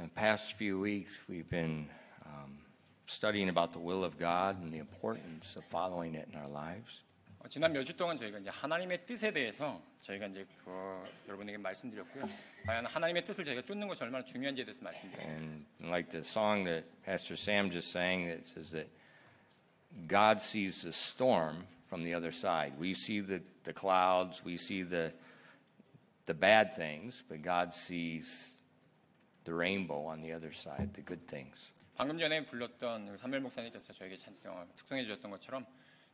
In the past few weeks, we've been studying about the will of God and the importance of following it in our lives. 지난 몇 주 동안 저희가 이제 하나님의 뜻에 대해서 저희가 이제 여러분에게 말씀드렸고요. 과연 하나님의 뜻을 저희가 쫓는 것이 얼마나 중요한지에 대해서 말씀드렸습니다. And like the song that Pastor Sam just sang, that says that God sees the storm from the other side. We see the clouds, we see the bad things, but God sees the rainbow on the other side, the good things. 방금 전에 불렀던 삼멜 목사님께서 저에게 특성해 주셨던 것처럼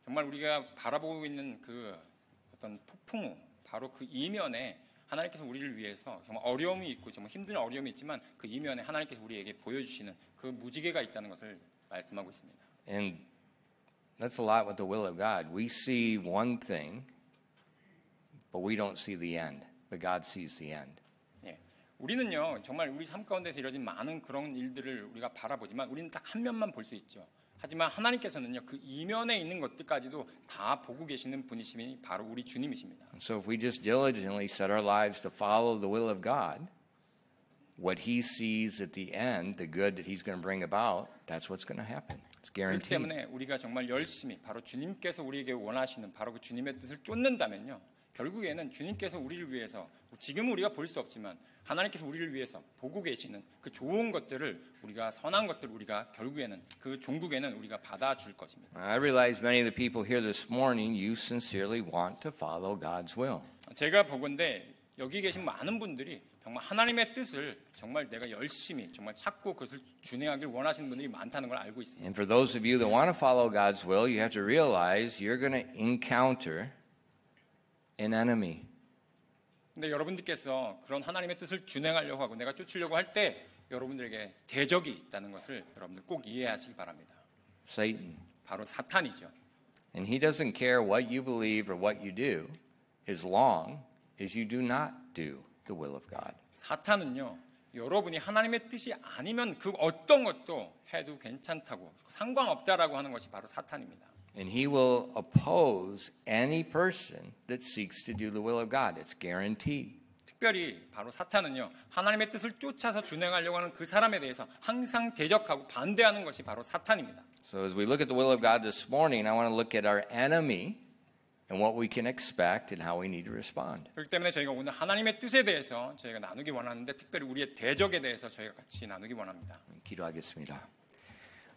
정말 우리가 바라보고 있는 그 어떤 폭풍우, 바로 그 이면에 하나님께서 우리를 위해서 정말 어려움이 있고 정말 힘든 어려움이 있지만 그 이면에 하나님께서 우리에게 보여주시는 그 무지개가 있다는 것을 말씀하고 있습니다. And that's a lot with the will of God. We see one thing, but we don't see the end. But God sees the end. 예, 우리는요 정말 우리 삶 가운데서 이루어진 많은 그런 일들을 우리가 바라보지만 우리는 딱 한 면만 볼 수 있죠. 하지만 하나님께서는요 그 이면에 있는 것들까지도 다 보고 계시는 분이심이 바로 우리 주님이십니다. So if we just diligently set our lives to follow the will of God, what He sees at the end, the good that He's going to bring about, that's what's going to happen. It's 그렇기 guaranteed. 때문에 우리가 정말 열심히 바로 주님께서 우리에게 원하시는 바로 그 주님의 뜻을 쫓는다면요. 결국에는 주님께서 우리를 위해서 지금 우리가 볼 수 없지만 하나님께서 우리를 위해서 보고 계시는 그 좋은 것들을 우리가 선한 것들을 우리가 결국에는 그 종국에는 우리가 받아줄 것입니다. I realize many of the people here this morning, you sincerely want to follow God's will. 제가 보건대 여기 계신 많은 분들이 정말 하나님의 뜻을 정말 내가 열심히 정말 찾고 그것을 준행하길 원하시는 분들이 많다는 걸 알고 있습니다. And for those of you that want to follow God's will, you have to realize you're going to encounter an enemy. 근데 여러분들께서 그런 하나님의 뜻을 준행하려고 하고 내가 쫓으려고 할 때 여러분들에게 대적이 있다는 것을 여러분들 꼭 이해하시기 바랍니다. Satan. 바로 사탄이죠. And he doesn't care what you believe or what you do as long as you do not do the will of God. 사탄은요. 여러분이 하나님의 뜻이 아니면 그 어떤 것도 해도 괜찮다고 상관없다라고 하는 것이 바로 사탄입니다. And he will oppose any person that seeks to do the will of God. It's guaranteed. 특별히 바로 사탄은요. 하나님의 뜻을 쫓아서 준행하려고 하는 그 사람에 대해서 항상 대적하고 반대하는 것이 바로 사탄입니다. So as we look at the will of God this morning, I want to look at our enemy and what we can expect and how we need to respond. 그렇기 때문에 저희가 오늘 하나님의 뜻에 대해서 저희가 나누기 원하는데 특별히 우리의 대적에 대해서 저희가 같이 나누기 원합니다. 기도하겠습니다.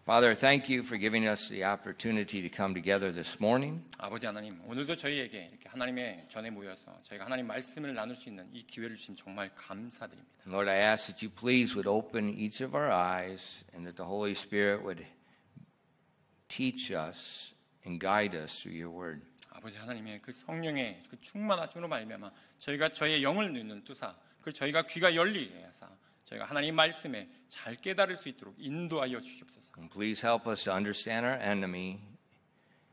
Father, thank you for giving us the opportunity to come together this morning. 아버지 하나님, 오늘도 저희에게 이렇게 하나님의 전에 모여서 저희가 하나님 말씀을 나눌 수 있는 이 기회를 주신 정말 감사드립니다. Lord, I ask that you please would open each of our eyes and that the Holy Spirit would teach us and guide us through your word. 아버지 하나님의 그 성령의 그 충만하심으로 말미암아 저희가 저희의 영을 눈을 뜨사 그 저희가 귀가 열리게 하사 저희가 하나님 말씀에 잘 깨달을 수 있도록 인도하여 주시옵소서. And please help us to understand our enemy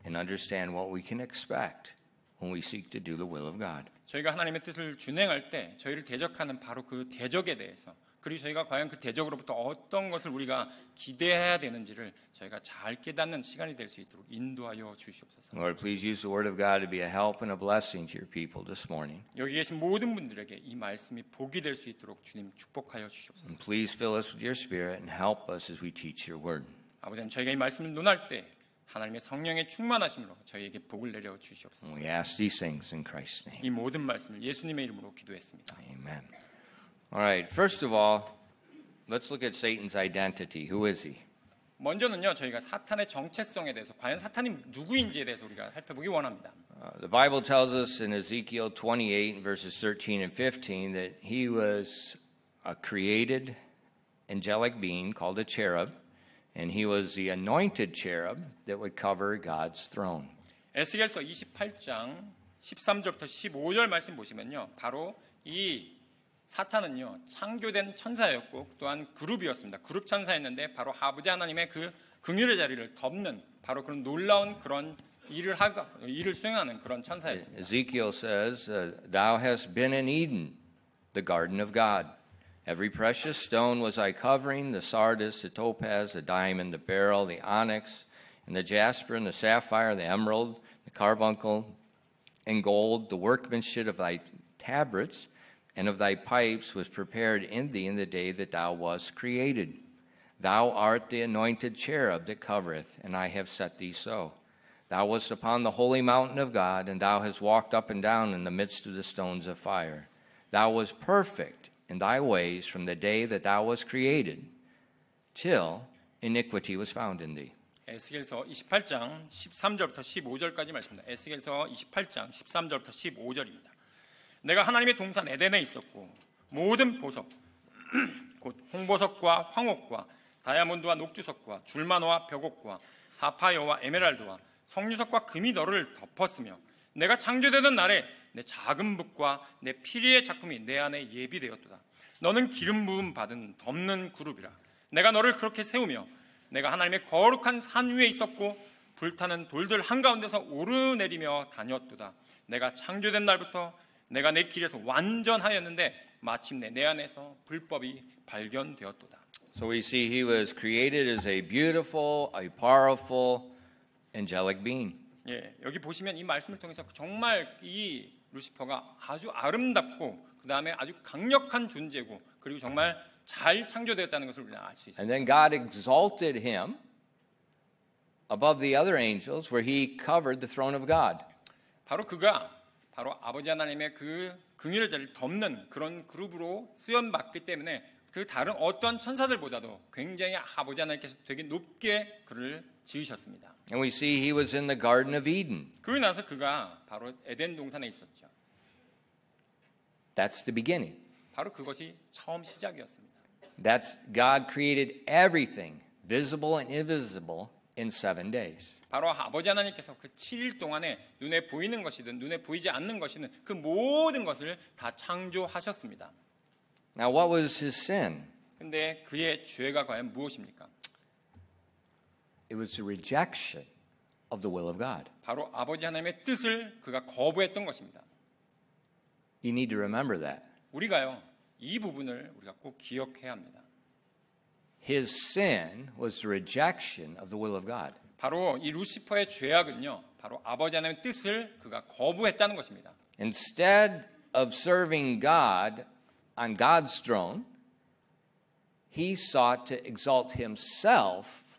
and understand what we can expect when we seek to do the will of God. 저희가 하나님의 뜻을 준행할 때 저희를 대적하는 바로 그 대적에 대해서 그리고 저희가 과연 그 대적으로부터 어떤 것을 우리가 기대해야 되는지를 저희가 잘 깨닫는 시간이 될 수 있도록 인도하여 주시옵소서. Lord, please use the word of God to be a help and a blessing to your people this morning. 여기 계신 모든 분들에게 이 말씀이 복이 될 수 있도록 주님 축복하여 주시옵소서. And please fill us with your spirit and help us as we teach your word. 아버지 저희가 이 말씀을 논할 때 하나님의 성령의 충만하심으로 저희에게 복을 내려 주시옵소서. We ask these things in Christ's name. 이 모든 말씀을 예수님의 이름으로 기도했습니다. Amen. All right, first of all, let's look at Satan's identity. Who is he? 먼저는요, 저희가 사탄의 정체성에 대해서 과연 사탄이 누구인지에 대해서 우리가 살펴보기 원합니다. The Bible tells us in Ezekiel 28 verses 13 and 15 that he was a created angelic being called a cherub, and he was the anointed cherub that would cover God's throne. 에스겔서 28장 13절부터 15절 말씀 보시면요, 바로 이 사탄은요 창조된 천사였고 또한 그룹이었습니다. 그룹 천사였는데 바로 아버지 하나님의 그 긍휼의 자리를 덮는 바로 그런 놀라운 그런 일을 수행하는 그런 천사였습니다. Ezekiel says, "Thou hast been in Eden, the garden of God. Every precious stone was thy covering: the sardius, the topaz, the diamond, the beryl, the onyx, and the jasper, and the sapphire, the emerald, the carbuncle, and gold. The workmanship of thy tabrets." and of thy pipes was prepared in thee in the day that thou wast created. Thou art the anointed cherub that covereth, and I have set thee so. Thou wast upon the holy mountain of God, and thou hast walked up and down in the midst of the stones of fire. Thou wast perfect in thy ways from the day that thou wast created, till iniquity was found in thee. 에스겔서 28장 13절부터 15절까지 말씀입니다. 에스겔서 28장 13절부터 15절입니다. 내가 하나님의 동산 에덴에 있었고 모든 보석 곧 홍보석과 황옥과 다이아몬드와 녹주석과 줄마노와 벽옥과 사파이어와 에메랄드와 석류석과 금이 너를 덮었으며 내가 창조되던 날에 내 작은 붓과 내 피리의 작품이 내 안에 예비되었도다. 너는 기름 부음 받은 덮는 그룹이라. 내가 너를 그렇게 세우며 내가 하나님의 거룩한 산 위에 있었고 불타는 돌들 한가운데서 오르내리며 다녔도다. 내가 창조된 날부터 내가 내 길에서 완전하였는데 마침내 내 안에서 불법이 발견되었도다. So we see he was created as a beautiful, a powerful, angelic being. 예, 여기 보시면 이 말씀을 통해서 정말 이 루시퍼가 아주 아름답고 그 다음에 아주 강력한 존재고 그리고 정말 잘 창조되었다는 것을 우리가 알 수 있습니다. And then God exalted him above the other angels where he covered the throne of God. 바로 그가 바로 아버지 하나님의 그 긍휼의 자리를 덮는 그런 그룹으로 쓰임받기 때문에 그 다른 어떤 천사들보다도 굉장히 아버지 하나님께서 되게 높게 그를 지으셨습니다. And we see he was in the Garden of Eden. 그러고 나서 그가 바로 에덴 동산에 있었죠. That's the beginning. 바로 그것이 처음 시작이었습니다. That's God created everything, visible and invisible, in 7 days. 바로 아버지 하나님께서 그 7일 동안에 눈에 보이는 것이든 눈에 보이지 않는 것이든 그 모든 것을 다 창조하셨습니다. Now, what was his sin? 근데 그의 죄가 과연 무엇입니까? It was the rejection of the will of God. 바로 아버지 하나님의 뜻을 그가 거부했던 것입니다. You need to remember that. 우리가요, 이 부분을 우리가 꼭 기억해야 합니다. His sin was the rejection of the will of God. 바로 이 루시퍼의 죄악은요, 바로 아버지 하나님의 뜻을 그가 거부했다는 것입니다. Instead of serving God on God's throne, he sought to exalt himself,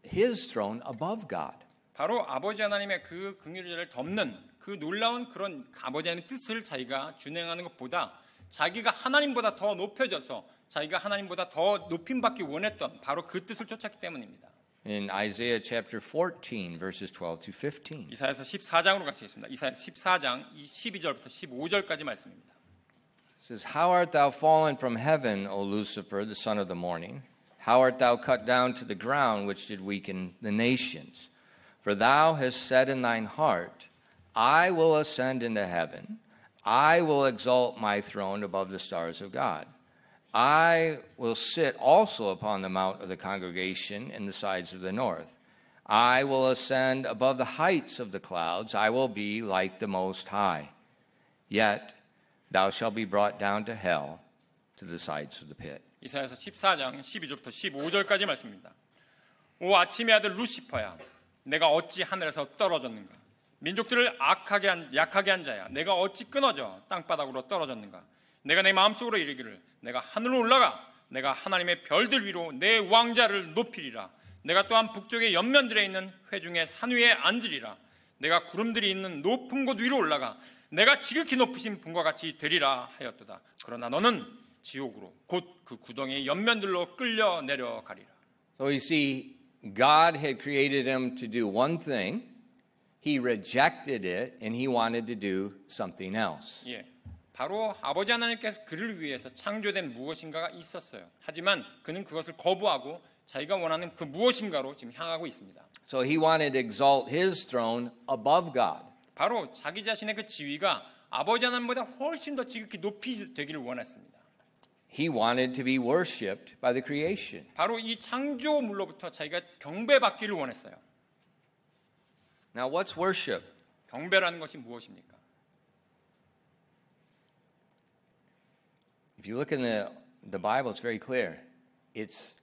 his throne, above God. 바로 아버지 하나님의 그 긍휼을 덮는 그 놀라운 그런 아버지 하나님의 뜻을 자기가 준행하는 것보다 자기가 하나님보다 더 높여져서 자기가 하나님보다 더 높임받기 원했던 바로 그 뜻을 쫓았기 때문입니다. In Isaiah chapter 14, verses 12 to 15. 이사야서 14장으로 가시겠습니다. 이사야서 14장 12절부터 15절까지 말씀입니다. It says, How art thou fallen from heaven, O Lucifer, the son of the morning? How art thou cut down to the ground, which did weaken the nations? For thou hast said in thine heart, I will ascend into heaven. I will exalt my throne above the stars of God. I will sit also upon the mount of the congregation in the sides of the north. I will ascend above the heights of the clouds. I will be like the Most High. Yet thou shalt be brought down to hell, to the sides of the pit. 이사야서 14장 12절부터 15절까지 말씀입니다. 오 아침의 아들 루시퍼야, 내가 어찌 하늘에서 떨어졌는가? 민족들을 약하게 한 자야, 내가 어찌 끊어져 땅바닥으로 떨어졌는가? 내가 내 마음속으로 이르기를 내가 하늘로 올라가 내가 하나님의 별들 위로 내 왕자를 높이리라. 내가 또한 북쪽의 옆면들에 있는 회중의 산 위에 앉으리라. 내가 구름들이 있는 높은 곳 위로 올라가 내가 지극히 높으신 분과 같이 되리라 하였도다. 그러나 너는 지옥으로 곧 그 구덩이의 옆면들로 끌려 내려가리라. So we see God had created him to do one thing. He rejected it and he wanted to do something else. 예. 바로 아버지 하나님께서 그를 위해서 창조된 무엇인가가 있었어요. 하지만 그는 그것을 거부하고 자기가 원하는 그 무엇인가로 지금 향하고 있습니다. So he wanted to exalt his throne above God. 바로 자기 자신의 그 지위가 아버지 하나님보다 훨씬 더 지극히 높이 되기를 원했습니다. He wanted to be worshipped by the creation. 바로 이 창조물로부터 자기가 경배받기를 원했어요. Now what's worship? 경배라는 것이 무엇입니까? If you look in the Bible, it's very clear. It's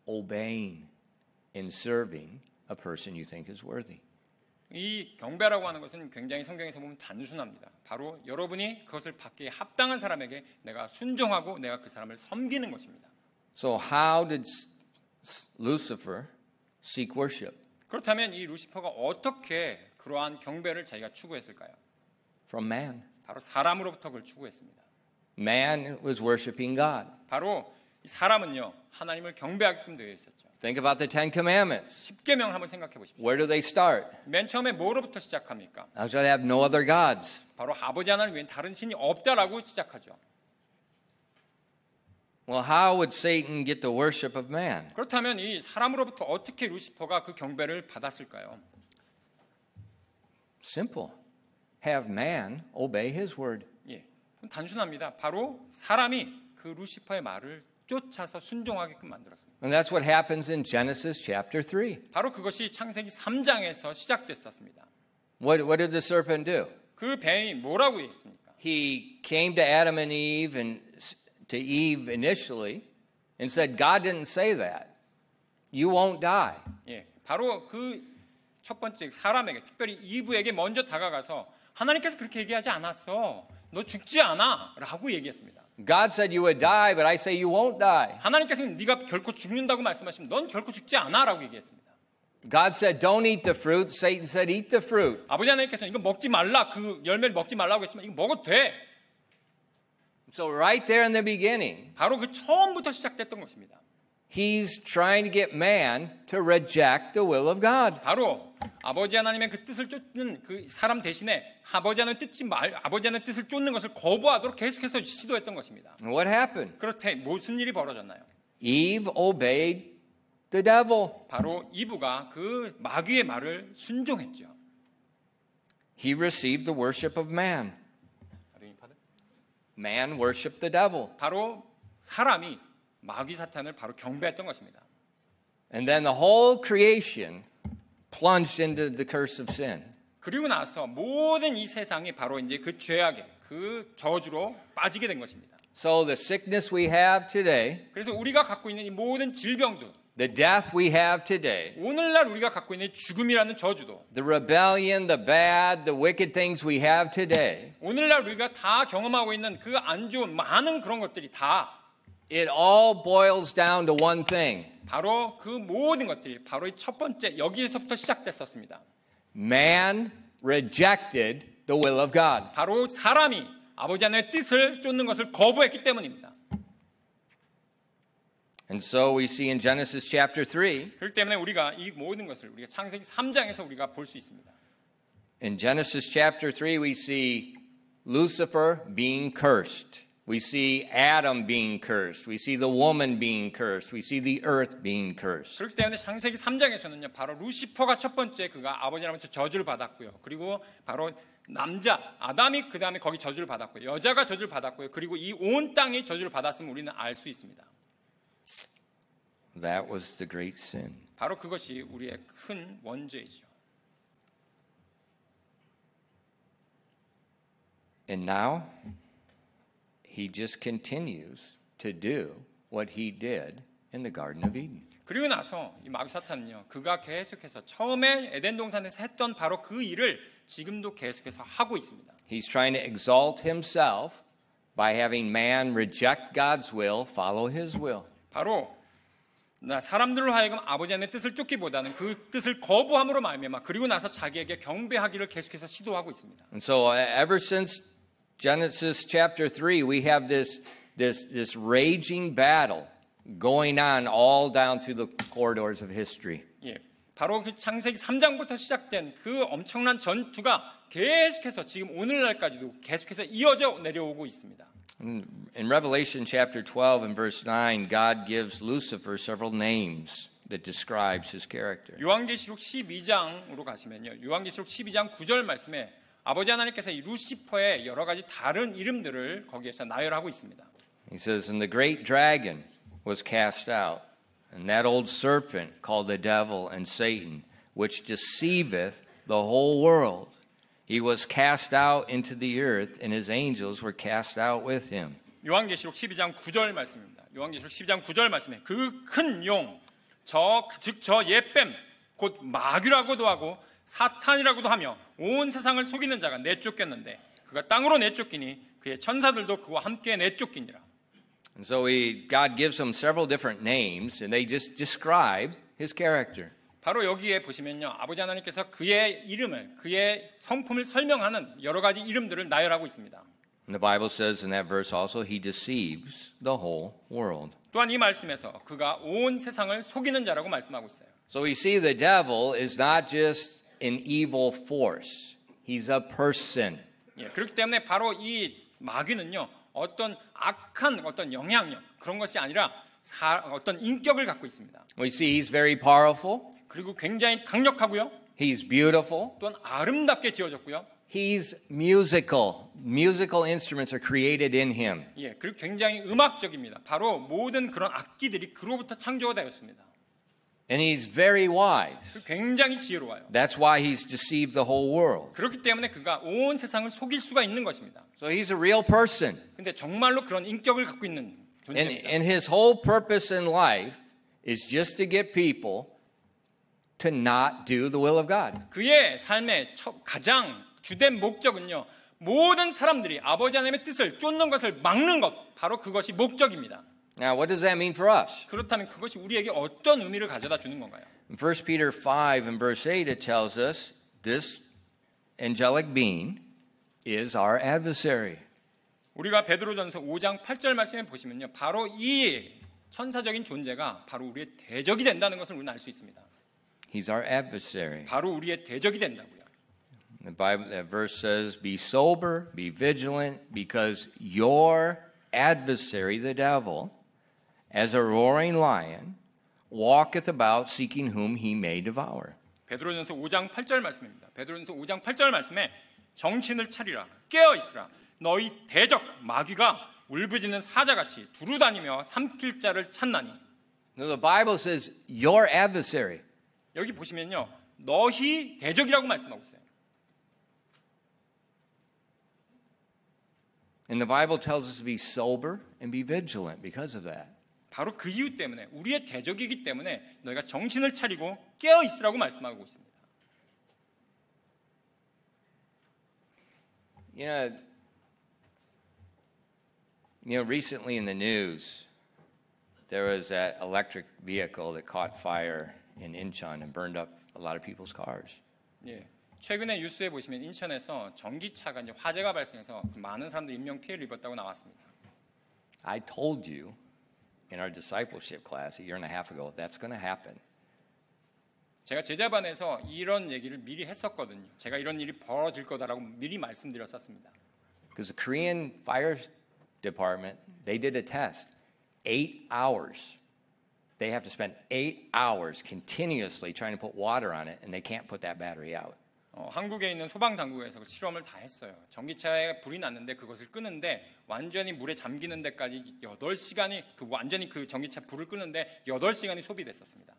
obeying and serving a person you think is worthy. 이 경배라고 하는 것은 굉장히 성경에서 보면 단순합니다. 바로 여러분이 그것을 받기에 합당한 사람에게 내가 순종하고 내가 그 사람을 섬기는 것입니다. So how did Lucifer seek worship? 그렇다면 이 루시퍼가 어떻게 그러한 경배를 자기가 추구했을까요? From man. 바로 사람으로부터 그걸 추구했습니다. Man was worshiping God. 바로 이 사람은요 하나님을 경배하게끔 되어 있었죠. Think about the Ten Commandments. 10계명을 한번 생각해 보십시오. Where do they start? 맨 처음에 뭐로부터 시작합니까? Thou shalt have no other gods. 바로 아버지 하나님 외엔 다른 신이 없다라고 시작하죠. Well, how would Satan get the worship of man? 그렇다면 이 사람으로부터 어떻게 루시퍼가 그 경배를 받았을까요? Simple. Have man obey his word. 예, 단순합니다. 바로 사람이 그 루시퍼의 말을 쫓아서 순종하게끔 만들었습니다. And that's what happens in Genesis chapter 3. 바로 그것이 창세기 3장에서 시작됐었습니다. What did the serpent do? 그 뱀이 뭐라고 했습니까? He came to Adam and Eve and to Eve initially and said, God didn't say that. You won't die. 예, 바로 그 첫 번째 사람에게 특별히 이브에게 먼저 다가가서 하나님께서 그렇게 얘기하지 않았어. 너 죽지 않아 라고 얘기했습니다. God said you would die, but I say you won't die. 하나님께서는 네가 결코 죽는다고 말씀하시면 넌 결코 죽지 않아 라고 얘기했습니다. God said don't eat the fruit. Satan said eat the fruit. 아버지 하나님께서는 이거 먹지 말라 그 열매를 먹지 말라고 했지만 이거 먹어도 돼. So right there in the beginning, 바로 그 처음부터 시작됐던 것입니다. he's trying to get man to reject the will of God. 바로 아버지 하나님의 그 뜻을 쫓는 그 사람 대신에 아버지 하나님의 뜻을 쫓는 것을 거부하도록 계속해서 시도했던 것입니다. And what happened? 그렇대 무슨 일이 벌어졌나요? Eve obeyed the devil. 바로 이브가 그 마귀의 말을 순종했죠. He received the worship of man. Man worshiped the devil. 바로 사람이 마귀 사탄을 바로 경배했던 것입니다. And then the whole creation plunged into the curse of sin. 그리고 나서 모든 이 세상이 바로 이제 그 죄악의 그 저주로 빠지게 된 것입니다. So the sickness we have today, 그래서 우리가 갖고 있는 이 모든 질병도 the death we have today, 오늘날 우리가 갖고 있는 죽음이라는 저주도 the rebellion, the bad, the wicked things we have today, 오늘날 우리가 다 경험하고 있는 그 안 좋은 많은 그런 것들이 다 it all boils down to one thing. 바로 그 모든 것들이 바로 이 첫 번째 여기에서부터 시작됐었습니다. Man rejected the will of God. 바로 사람이 아버지 하나님의 뜻을 쫓는 것을 거부했기 때문입니다. And so we see in Genesis chapter 3, 그렇기 때문에 우리가 이 모든 것을 우리가 창세기 3장에서 우리가 볼 수 있습니다. in Genesis chapter 3 we see Lucifer being cursed. We see Adam being cursed. We see the woman being cursed. We see the earth being cursed. 그렇기 때문에 창세기 3장에서는요. 바로 루시퍼가 첫 번째 그가 아버지 하나님한테 저주를 받았고요. 그리고 바로 남자 아담이 그 다음에 거기 저주를 받았고요. 여자가 저주를 받았고요. 그리고 이 온 땅이 저주를 받았음을 우리는 알 수 있습니다. That was the great sin. 바로 그것이 우리의 큰 원죄이죠. And now he just continues to do what he did in the Garden of Eden. 그리고 나서 이 마귀 사탄은요. 그가 계속해서 처음에 에덴 동산에서 했던 바로 그 일을 지금도 계속해서 하고 있습니다. He's trying to exalt himself by having man reject God's will, follow his will. 바로 사람들로 하여금 아버지 하나님의 뜻을 쫓기보다는 그 뜻을 거부함으로 말미암아 그리고 나서 자기에게 경배하기를 계속해서 시도하고 있습니다. And so ever since Genesis chapter 3, we have this raging battle going on all down through the corridors of history. 예, 바로 그 창세기 3장부터 시작된 그 엄청난 전투가 계속해서 지금 오늘날까지도 계속해서 이어져 내려오고 있습니다. In Revelation chapter 12 and verse 9, God gives Lucifer several names that describes his character. 요한계시록 12장으로 가시면요. 요한계시록 12장 9절 말씀에 아버지 하나님께서 이 루시퍼의 여러 가지 다른 이름들을 거기에서 나열하고 있습니다. He says, and the great dragon was cast out, and that old serpent called the devil and Satan, which deceiveth the whole world. He was cast out into the earth, and his angels were cast out with him. 요한계시록 12장 9절 말씀입니다. 요한계시록 12장 9절 말씀에 그 큰 용, 즉 저 옛뱀, 곧 마귀라고도 하고 사탄이라고도 하며 온 세상을 속이는 자가 내쫓겼는데 그가 땅으로 내쫓기니 그의 천사들도 그와 함께 내쫓기니라. And so God gives him several different names, and they just describe his character. 바로 여기에 보시면요, 아버지 하나님께서 그의 이름을, 그의 성품을 설명하는 여러 가지 이름들을 나열하고 있습니다. And the Bible says in that verse also, he deceives the whole world. 또한 이 말씀에서 그가 온 세상을 속이는 자라고 말씀하고 있어요. So we see the devil is not just an evil force. He's a person. 예, 그렇기 때문에 바로 이 마귀는요, 어떤 악한 어떤 영향력 그런 것이 아니라 어떤 인격을 갖고 있습니다. We see he's very powerful. 그리고 굉장히 강력하고요. He's beautiful. 또한 아름답게 지어졌고요. He's musical. Musical instruments are created in him. 예, 그리고 굉장히 음악적입니다. 바로 모든 그런 악기들이 그로부터 창조가 되었습니다. And he's very wise. 굉장히 지혜로워요. That's why he's deceived the whole world. 그렇기 때문에 그가 온 세상을 속일 수가 있는 것입니다. So he's a real person. 근데 정말로 그런 인격을 갖고 있는 존재입니다. And his whole purpose in life is just to get people to not do the will of God. 그의 삶의 가장 주된 목적은요, 모든 사람들이 아버지 하나님의 뜻을 쫓는 것을 막는 것, 바로 그것이 목적입니다. Now, what does that mean for us? 그렇다면 그것이 우리에게 어떤 의미를 가져다 주는 건가요? In 1 Peter 5 and verse 8, it tells us this angelic being is our adversary. 우리가 베드로전서 5장 8절 말씀에 보시면요, 바로 이 천사적인 존재가 바로 우리의 대적이 된다는 것을 우리는 알 수 있습니다. He's our adversary. 바로 우리의 대적이 된다고요. The Bible, that verse says, be sober, be vigilant, because your adversary, the devil, as a roaring lion, walketh about seeking whom he may devour. 베드로전서 5장 8절 말씀입니다. 베드로전서 5장 8절 말씀에 정신을 차리라, 깨어 있으라. 너희 대적 마귀가 울부짖는 사자같이 두루다니며 삼킬 자를 찾나니. Now the Bible says your adversary. 여기 보시면요, 너희 대적이라고 말씀하고 있어요. And the Bible tells us to be sober and be vigilant because of that. 바로 그 이유 때문에, 우리의 대적이기 때문에 너희가 정신을 차리고 깨어 있으라고 말씀하고 있습니다. You know, recently in the news, there was that electric vehicle that caught fire in Incheon and burned up a lot of people's cars. 예, 최근에 뉴스에 보시면 인천에서 전기차가 이제 화재가 발생해서 많은 사람들이 인명 피해를 입었다고 나왔습니다. I told you in our discipleship class a year and a half ago that's going to happen. 제가 제자반에서 이런 얘기를 미리 했었거든요. 제가 이런 일이 벌어질 거다라고 미리 말씀드렸었습니다. Because the Korean fire department, they did a test. 8 hours. They have to spend 8 hours continuously trying to put water on it, and they can't put that battery out. 한국에 있는 소방당국에서 실험을 다 했어요. 전기차에 불이 났는데 그것을 끄는데 완전히 물에 잠기는 데까지 8시간이 완전히 그 전기차 불을 끄는데 8시간이 소비됐었습니다.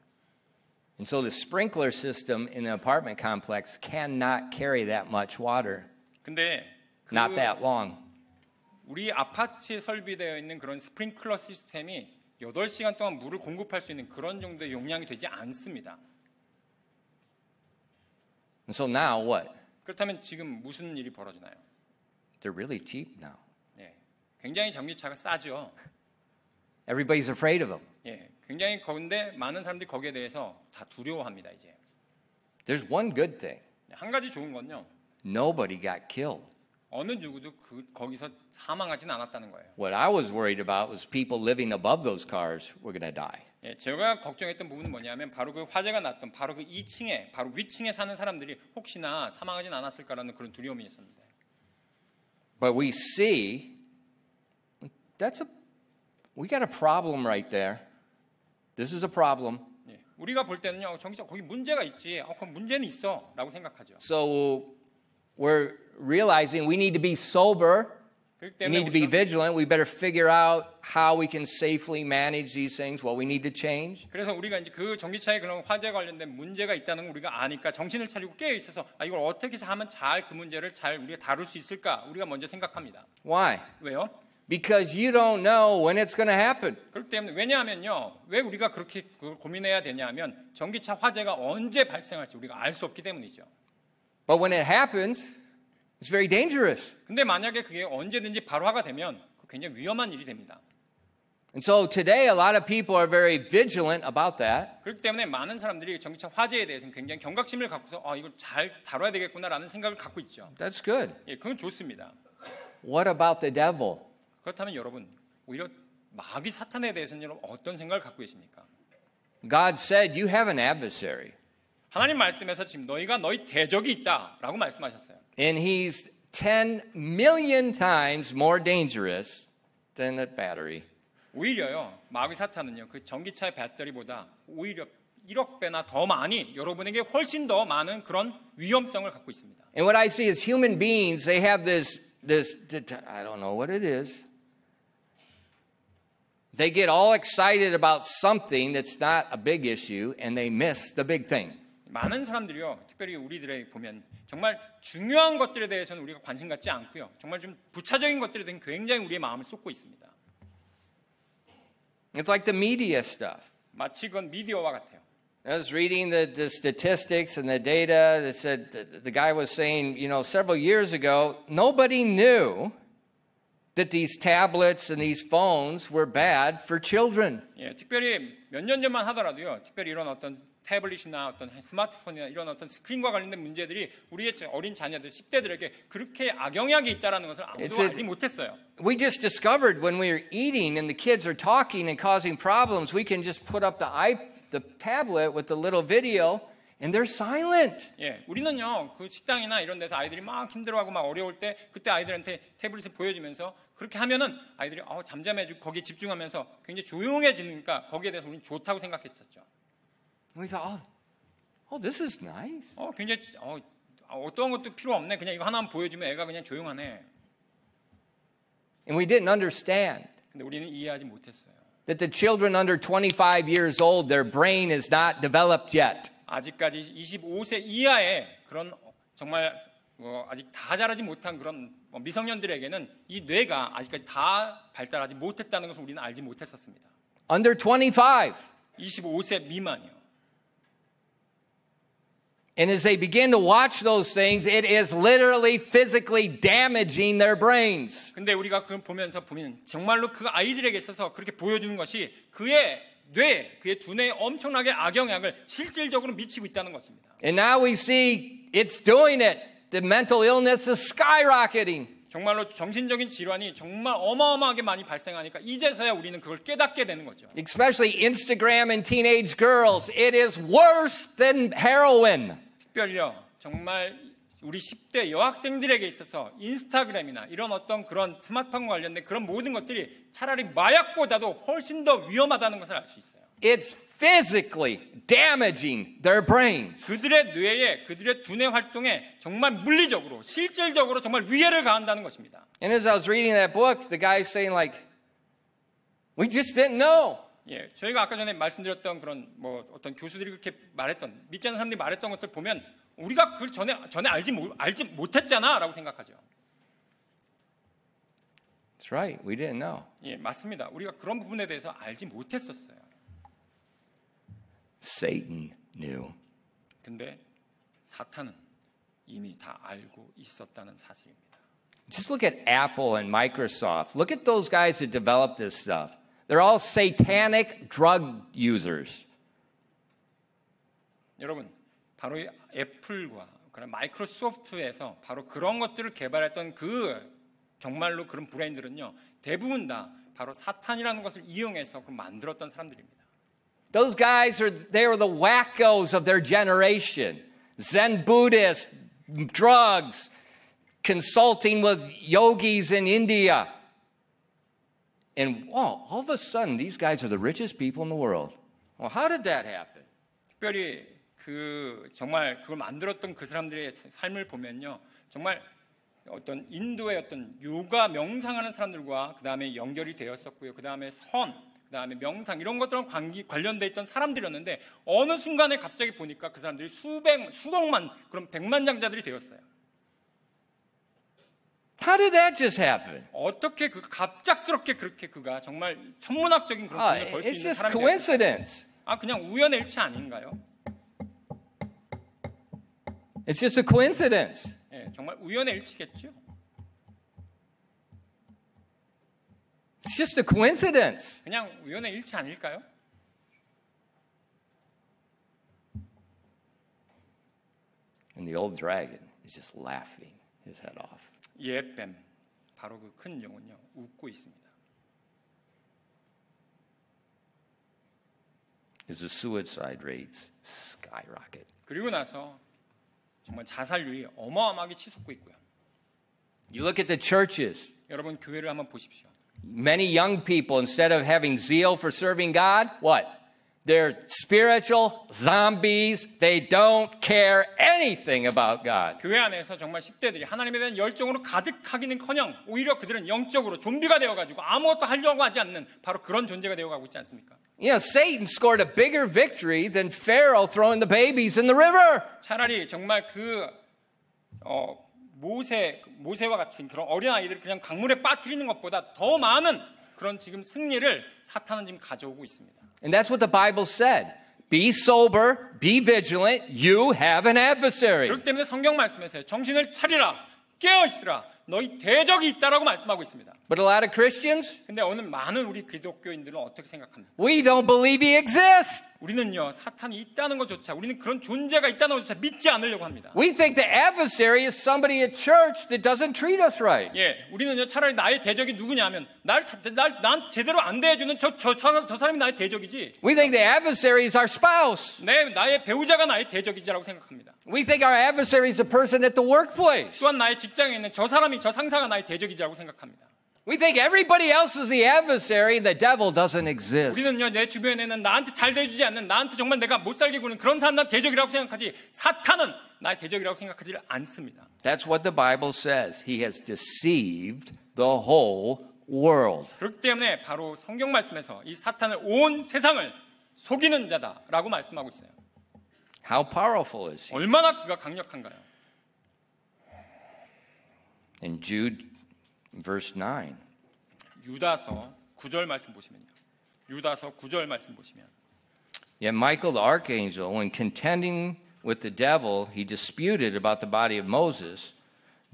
And so the sprinkler system in an apartment complex cannot carry that much water. 근데 Not that long. 우리 아파트에 설비되어 있는 그런 스프링클러 시스템이 8시간 동안 물을 공급할 수 있는 그런 정도의 용량이 되지 않습니다. And so now what? 그렇다면 지금 무슨 일이 벌어지나요? They're really cheap now. 네, 굉장히 전기차가 싸죠. Everybody's afraid of them. 예, 굉장히 근데 많은 사람들이 거기에 대해서 다 두려워합니다. 이제 There's one good thing. 한 가지 좋은 건요, Nobody got killed. 어느 누구도 거기서 사망하진 않았다는 거예요. What I was worried about was people living above those cars were going to die. 예, 제가 걱정했던 부분은 뭐냐면 바로 그 화재가 났던 바로 그 2층에 바로 위층에 사는 사람들이 혹시나 사망하진 않았을까라는 그런 두려움이 있었는데. But we see we got a problem right there. This is a problem. 예, 우리가 볼 때는요, 전기차 거기 문제가 있지. 그럼 문제는 있어라고 생각하죠. So we're realizing we need to be sober. 그렇기 We need to be vigilant. We better figure out how we can safely manage these things, what we need to change. 그래서 우리가 이제 그 전기차에 그런 화재 관련된 문제가 있다는 걸 우리가 아니까 정신을 차리고 깨어 있어서 이걸 어떻게 하면 잘 그 문제를 잘 우리가 다룰 수 있을까? 우리가 먼저 생각합니다. Why? 왜요? because you don't know when it's going to happen. 그렇기 때문에 왜냐하면요. 왜 우리가 그렇게 그걸 고민해야 되냐면 전기차 화재가 언제 발생할지 우리가 알 수 없기 때문이죠. But when it happens, it's very dangerous. 근데 만약에 그게 언제든지 발화가 되면 굉장히 위험한 일이 됩니다. And so today a lot of people are very vigilant about that. 그렇기 때문에 많은 사람들이 전기차 화재에 대해서는 굉장히 경각심을 갖고서 이걸 잘 다뤄야 되겠구나라는 생각을 갖고 있죠. That's good. 예, 그건 좋습니다. What about the devil? 그렇다면 여러분 오히려 마귀 사탄에 대해서는 여러분 어떤 생각을 갖고 계십니까? God said you have an adversary. 하나님 말씀에서 지금 너희가 너희 대적이 있다라고 말씀하셨어요. And he's 10 million times more dangerous than a battery. 오히려요. 마귀 사탄은요. 그 전기차의 배터리보다 오히려 1억 배나 더 많이 여러분에게 훨씬 더 많은 그런 위험성을 갖고 있습니다. And what I see is human beings, they have this I don't know what it is. They get all excited about something that's not a big issue and they miss the big thing. 많은 사람들이요. 특별히 우리들에 보면 정말 중요한 것들에 대해서는 우리가 관심 갖지 않고요. 정말 좀 부차적인 것들에 대해서는 굉장히 우리의 마음을 쏟고 있습니다. It's like the media stuff. 마치 그건 미디어와 같아요. I was reading the statistics and the data that said the guy was saying, several years ago, nobody knew that these tablets and these phones were bad for children. 예, 특별히 몇 년 전만 하더라도요. 특별히 이런 어떤 태블릿이나 어떤 스마트폰이나 이런 어떤 스크린과 관련된 문제들이 우리의 어린 자녀들 10대들에게 그렇게 악영향이 있다라는 것을 아무도 알지 못했어요. We just discovered when we were eating and the kids are talking and causing problems, we can just put up the tablet with the little video and they're silent. 예, 우리는요 그 식당이나 이런 데서 아이들이 막 힘들어하고 막 어려울 때 그때 아이들한테 태블릿을 보여주면서 그렇게 하면은 아이들이 잠잠해지고 거기에 집중하면서 굉장히 조용해지니까 거기에 대해서 우리는 좋다고 생각했었죠. We thought, this is nice. 굉장히 어떠한 것도 필요 없네. 그냥 이거 하나만 보여주면 애가 그냥 조용하네. And we didn't understand 근데 우리는 이해하지 못했어요. that the children under 25 years old, their brain is not developed yet. 아직까지 25세 이하의 그런 정말 아직 다 자라지 못한 그런 미성년들에게는 이 뇌가 아직까지 다 발달하지 못했다는 것을 우리는 알지 못했었습니다. Under 25. 25세 미만이요. And as they begin to watch those things, it is literally physically damaging their brains. 근데 우리가 그걸 보면 정말로 그 아이들에게 있어서 그렇게 보여주는 것이 그의 뇌, 그의 두뇌에 엄청나게 악영향을 실질적으로 미치고 있다는 것입니다. And now we see it's doing it. The mental illness is skyrocketing. 정말로 정신적인 질환이 정말 어마어마하게 많이 발생하니까 이제서야 우리는 그걸 깨닫게 되는 거죠. Especially Instagram and teenage girls. It is worse than heroin. 특별히요. 정말 우리 10대 여학생들에게 있어서 인스타그램이나 이런 어떤 그런 스마트폰과 관련된 그런 모든 것들이 차라리 마약보다도 훨씬 더 위험하다는 것을 알 수 있어요. It's physically damaging their brains. 그들의 뇌에, 그들의 두뇌 활동에 정말 물리적으로, 실질적으로 정말 위해를 가한다는 것입니다. And as I was reading that book, the guy saying like, we just didn't know. 예, 저희가 아까 전에 말씀드렸던 그런 어떤 교수들이 그렇게 말했던, 믿지 않는 사람들이 말했던 것들 보면 우리가 그걸 전에 알지 못했잖아라고 생각하죠. That's right. We didn't know. 예, 맞습니다. 우리가 그런 부분에 대해서 알지 못했었어요. Satan knew. 근데 사탄은 이미 다 알고 있었다는 사실입니다. Just look at Apple and Microsoft. Look at those guys that developed this stuff. They're all satanic drug users. 여러분, 바로 이 애플과 그런 마이크로소프트에서 바로 그런 것들을 개발했던 정말로 그런 브레인들은요, 대부분 다 바로 사탄이라는 것을 이용해서 만들었던 사람들입니다. Those guys they were the wackos of their generation. Zen Buddhists, drugs, consulting with yogis in India. And all of a sudden, these guys are the richest people in the world. Well, how did that happen? 특별히 정말 그걸 만들었던 그 사람들의 삶을 보면요, 정말 어떤 인도의 어떤 요가 명상하는 사람들과 그 다음에 연결이 되었었고요, 그 다음에 그 다음에 명상 이런 것들은 관련돼 있던 사람들이었는데 어느 순간에 갑자기 보니까 그 사람들이 수억만 그런 백만장자들이 되었어요. How did that just happen? 어떻게 그 갑작스럽게 그렇게 그가 정말 천문학적인 그런 돈을 벌 수 It's 있는 just 사람이 됐을까요? coincidence. 그냥 우연의 일치 아닌가요? It's just a coincidence. 예, 정말 우연의 일치겠죠. It's just a coincidence. 그냥 우연의 일치 아닐까요? And the old dragon is just laughing his head off. 옛뱀, 바로 그 큰 영은요 웃고 있습니다. As the suicide rates skyrocket. 그리고 나서 정말 자살률이 어마어마하게 치솟고 있고요. You look at the churches. 여러분 교회를 한번 보십시오. Many young people, instead of having zeal for serving God, what? They're spiritual zombies. They don't care anything about God. 교회 안에서 정말 10대들이 하나님에 대한 열정으로 가득하기는커녕 오히려 그들은 영적으로 좀비가 되어가지고 아무것도 하려고 하지 않는 바로 그런 존재가 되어가고 있지 않습니까? You know, Satan scored a bigger victory than Pharaoh throwing the babies in the river. 차라리 정말 모세와 같은 그런 어린 아이들을 그냥 강물에 빠뜨리는 것보다 더 많은 그런 지금 승리를 사탄은 지금 가져오고 있습니다. And that's what the Bible said. Be sober, be vigilant. You have an adversary. 그렇기 때문에 성경 말씀에서요. 정신을 차리라, 깨어 있으라. 너희 대적이 있다라고 말씀하고 있습니다. But a lot of Christians, 근데 오늘 많은 우리 기독교인들은 어떻게 생각합니까? we don't believe he exists. 우리는요 사탄이 있다는 것조차 우리는 그런 존재가 있다는 것조차 믿지 않으려고 합니다. We think the adversary is somebody at church that doesn't treat us right. 예, 우리는요 차라리 나의 대적이 누구냐면 난 제대로 안 대해주는 저 사람이 나의 대적이지. We think the adversary is our spouse. 나의 배우자가 나의 대적이지라고 생각합니다. We think our adversary is the person at the workplace. 또한 나의 직장에 있는 저 상사가 나의 대적이지라고 생각합니다. We think everybody else is the adversary and the devil doesn't exist. 우리는요 내 주변에는 나한테 잘 대해주지 않는 나한테 정말 내가 못 살게 구는 그런 사람 난 대적이라고 생각하지 사탄은 나의 대적이라고 생각하지 않습니다. That's what the Bible says. He has deceived the whole world. 그렇기 때문에 바로 성경 말씀에서 이 사탄을 온 세상을 속이는 자다라고 말씀하고 있어요. How powerful is he? 얼마나 그가 강력한가요? In Jude verse 9. 유다서 9절 말씀 보시면요. 유다서 9절 말씀 보시면 Yet Michael the archangel, when contending with the devil, he disputed about the body of Moses,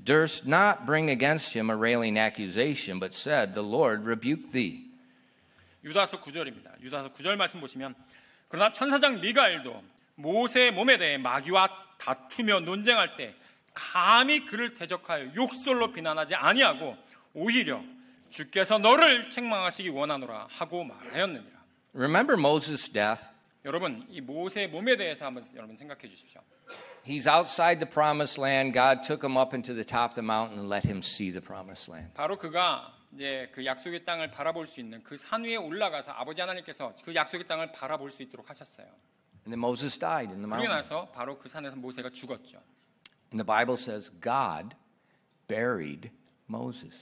durst not bring against him a railing accusation, but said, The Lord rebuke thee. 유다서 9절입니다. 유다서 9절 말씀 보시면 그러나 천사장 미가엘도 모세의 몸에 대해 마귀와 다투며 논쟁할 때 감히 그를 대적하여 욕설로 비난하지 아니하고 오히려 주께서 너를 책망하시기 원하노라 하고 말하였느니라. Remember Moses' death? 여러분 이 모세의 몸에 대해서 한번 여러분 생각해 주십시오. He's outside the promised land. God took him up into the top of the mountain and let him see the promised land. 바로 그가 이제 그 약속의 땅을 바라볼 수 있는 그 산 위에 올라가서 아버지 하나님께서 그 약속의 땅을 바라볼 수 있도록 하셨어요. And then Moses died in the 그러고 mountain. 나서 바로 그 산에서 모세가 죽었죠. And the Bible says God buried Moses.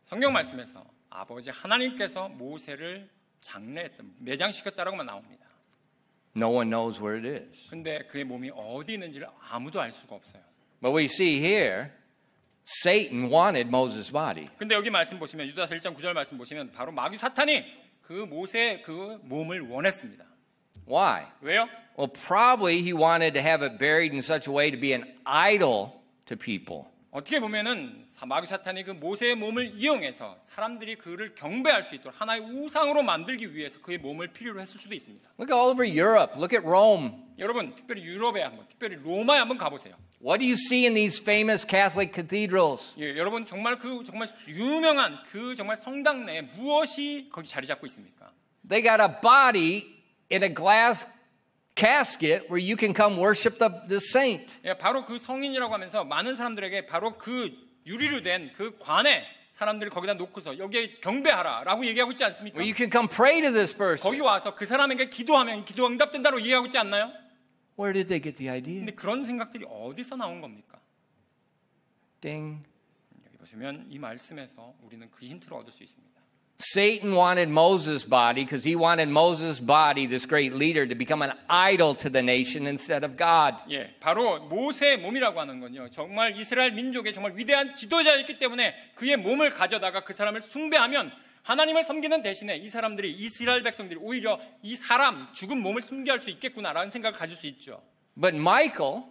성경 말씀에서 아버지 하나님께서 모세를 매장시켰다라고만 나옵니다. No one knows where it is. 근데 그의 몸이 어디 있는지를 아무도 알 수가 없어요. But we see here, Satan wanted Moses' body. 근데 여기 말씀 보시면 유다서 1장 9절 말씀 보시면 바로 마귀 사탄이 그 모세의 그 몸을 원했습니다. Why? 왜요? Well, probably he wanted to have it buried in such a way to be an idol to people. 어떻게 보면은 마귀 사탄이 그 모세의 몸을 이용해서 사람들이 그를 경배할 수 있도록 하나의 우상으로 만들기 위해서 그의 몸을 필요로 했을 수도 있습니다. Look all over Europe. Look at Rome. 여러분 특별히 유럽에 한번, 특별히 로마에 한번 가보세요. What do you see in these famous Catholic cathedrals? 예, 여러분 정말 유명한 그 정말 성당 내에 무엇이 거기 자리 잡고 있습니까? They got a body in a glass casket where you can come worship the saint. 예, 바로 그 성인이라고 하면서 많은 사람들에게 바로 그 유리로 된 그 관에 사람들을 거기다 놓고서 여기에 경배하라라고 얘기하고 있지 않습니까? Where you can come pray to this person. 거기 와서 그 사람에게 기도하면 기도가 응답된다고 얘기하고 있지 않나요? Where did they get the idea? 근데 그런 생각들이 어디서 나온 겁니까? Ding. 여기 보시면 이 말씀에서 우리는 그 힌트를 얻을 수 있습니다. Satan wanted Moses' body because he wanted Moses' body, this great leader, to become an idol to the nation instead of God. 예, 바로 모세의 몸이라고 하는 건요. 정말 이스라엘 민족의 정말 위대한 지도자였기 때문에 그의 몸을 가져다가 그 사람을 숭배하면 하나님을 섬기는 대신에 이 사람들이 이스라엘 백성들이 오히려 이 사람 죽은 몸을 숭배할 수 있겠구나라는 생각을 가질 수 있죠. But Michael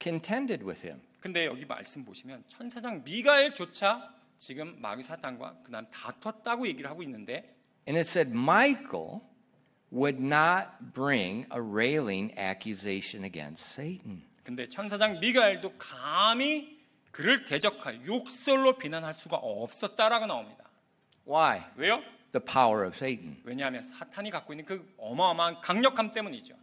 contended with him. 근데 여기 말씀 보시면 천사장 미가엘조차 지금 마귀 사탄과 그다음 다퉜다고 얘기를 하고 있는데 And it said Michael would not bring a railing accusation against Satan. 근데 천사장 미가엘도 감히 그를 대적할 욕설로 비난할 수가 없었다라고 나옵니다. Why? 왜요? The power of Satan. 왜냐하면 사탄이 갖고 있는 그 어마어마한 강력함 때문이죠.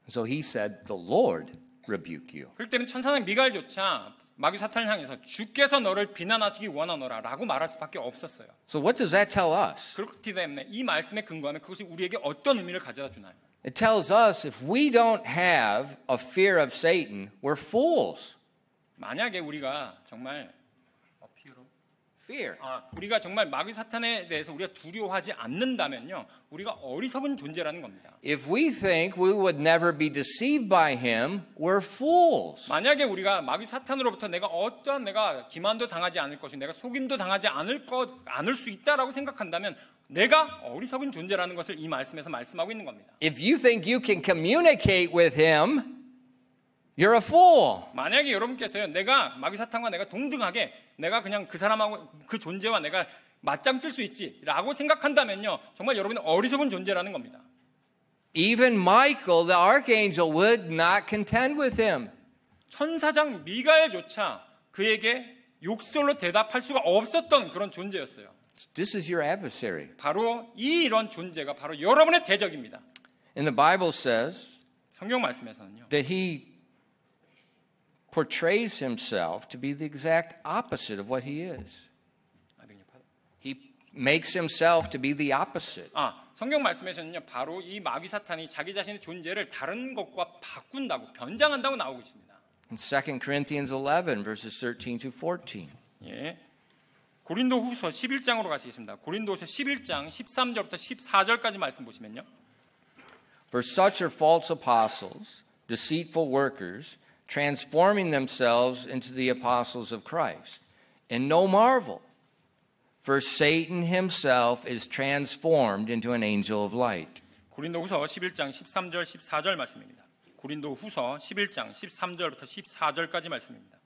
So he said, the Lord rebuke you. 그렇기 때문에 천사장 미가엘조차 마귀 사탄을 향해서 주께서 너를 비난하시기 원하노라 라고 말할 수밖에 없었어요. So what does that tell us? 그렇기 때문에 이 말씀에 근거하면 그것이 우리에게 어떤 의미를 가져다 주나요? It tells us if we don't have a fear of Satan, we're fools. 만약에 우리가 정말 Fear. 우리가 정말 마귀 사탄에 대해서 우리가 두려워하지 않는다면요, 우리가 어리석은 존재라는 겁니다. If we think we would never be deceived by him, we're fools. 만약에 우리가 마귀 사탄으로부터 내가 기만도 당하지 않을 것이, 내가 속임도 당하지 않을 수 있다라고 생각한다면 내가 어리석은 존재라는 것을 이 말씀에서 말씀하고 있는 겁니다. If you think you can communicate with him, you're a fool. 만약에 여러분께서요, 내가 마귀 사탄과 내가 동등하게 내가 그냥 그 사람하고 그 존재와 내가 맞짱 뜰 수 있지라고 생각한다면요, 정말 여러분은 어리석은 존재라는 겁니다. Even Michael, the archangel, would not contend with him. 천사장 미가엘조차 그에게 욕설로 대답할 수가 없었던 그런 존재였어요. This is your adversary. 바로 이런 존재가 바로 여러분의 대적입니다. And the Bible says 성경 말씀에서는요, that he portrays himself to be the exact opposite of what he is. He makes himself to be the opposite. 성경 말씀에서는요, 바로 이 마귀 사탄이 자기 자신의 존재를 다른 것과 바꾼다고, 변장한다고 나오고 있습니다. In 2 Corinthians 11 verses 13 to 14. 예. 고린도 후서 11장으로 가시겠습니다. 고린도후서 11장 13절부터 14절까지 말씀 보시면요. For such are false apostles, deceitful workers, transforming themselves into the apostles of Christ. And no marvel, for Satan himself is transformed into an angel of light. 고린도후서 11장 13절 14절 말씀입니다. 고린도후서 11장 13절부터 14절까지 말씀입니다.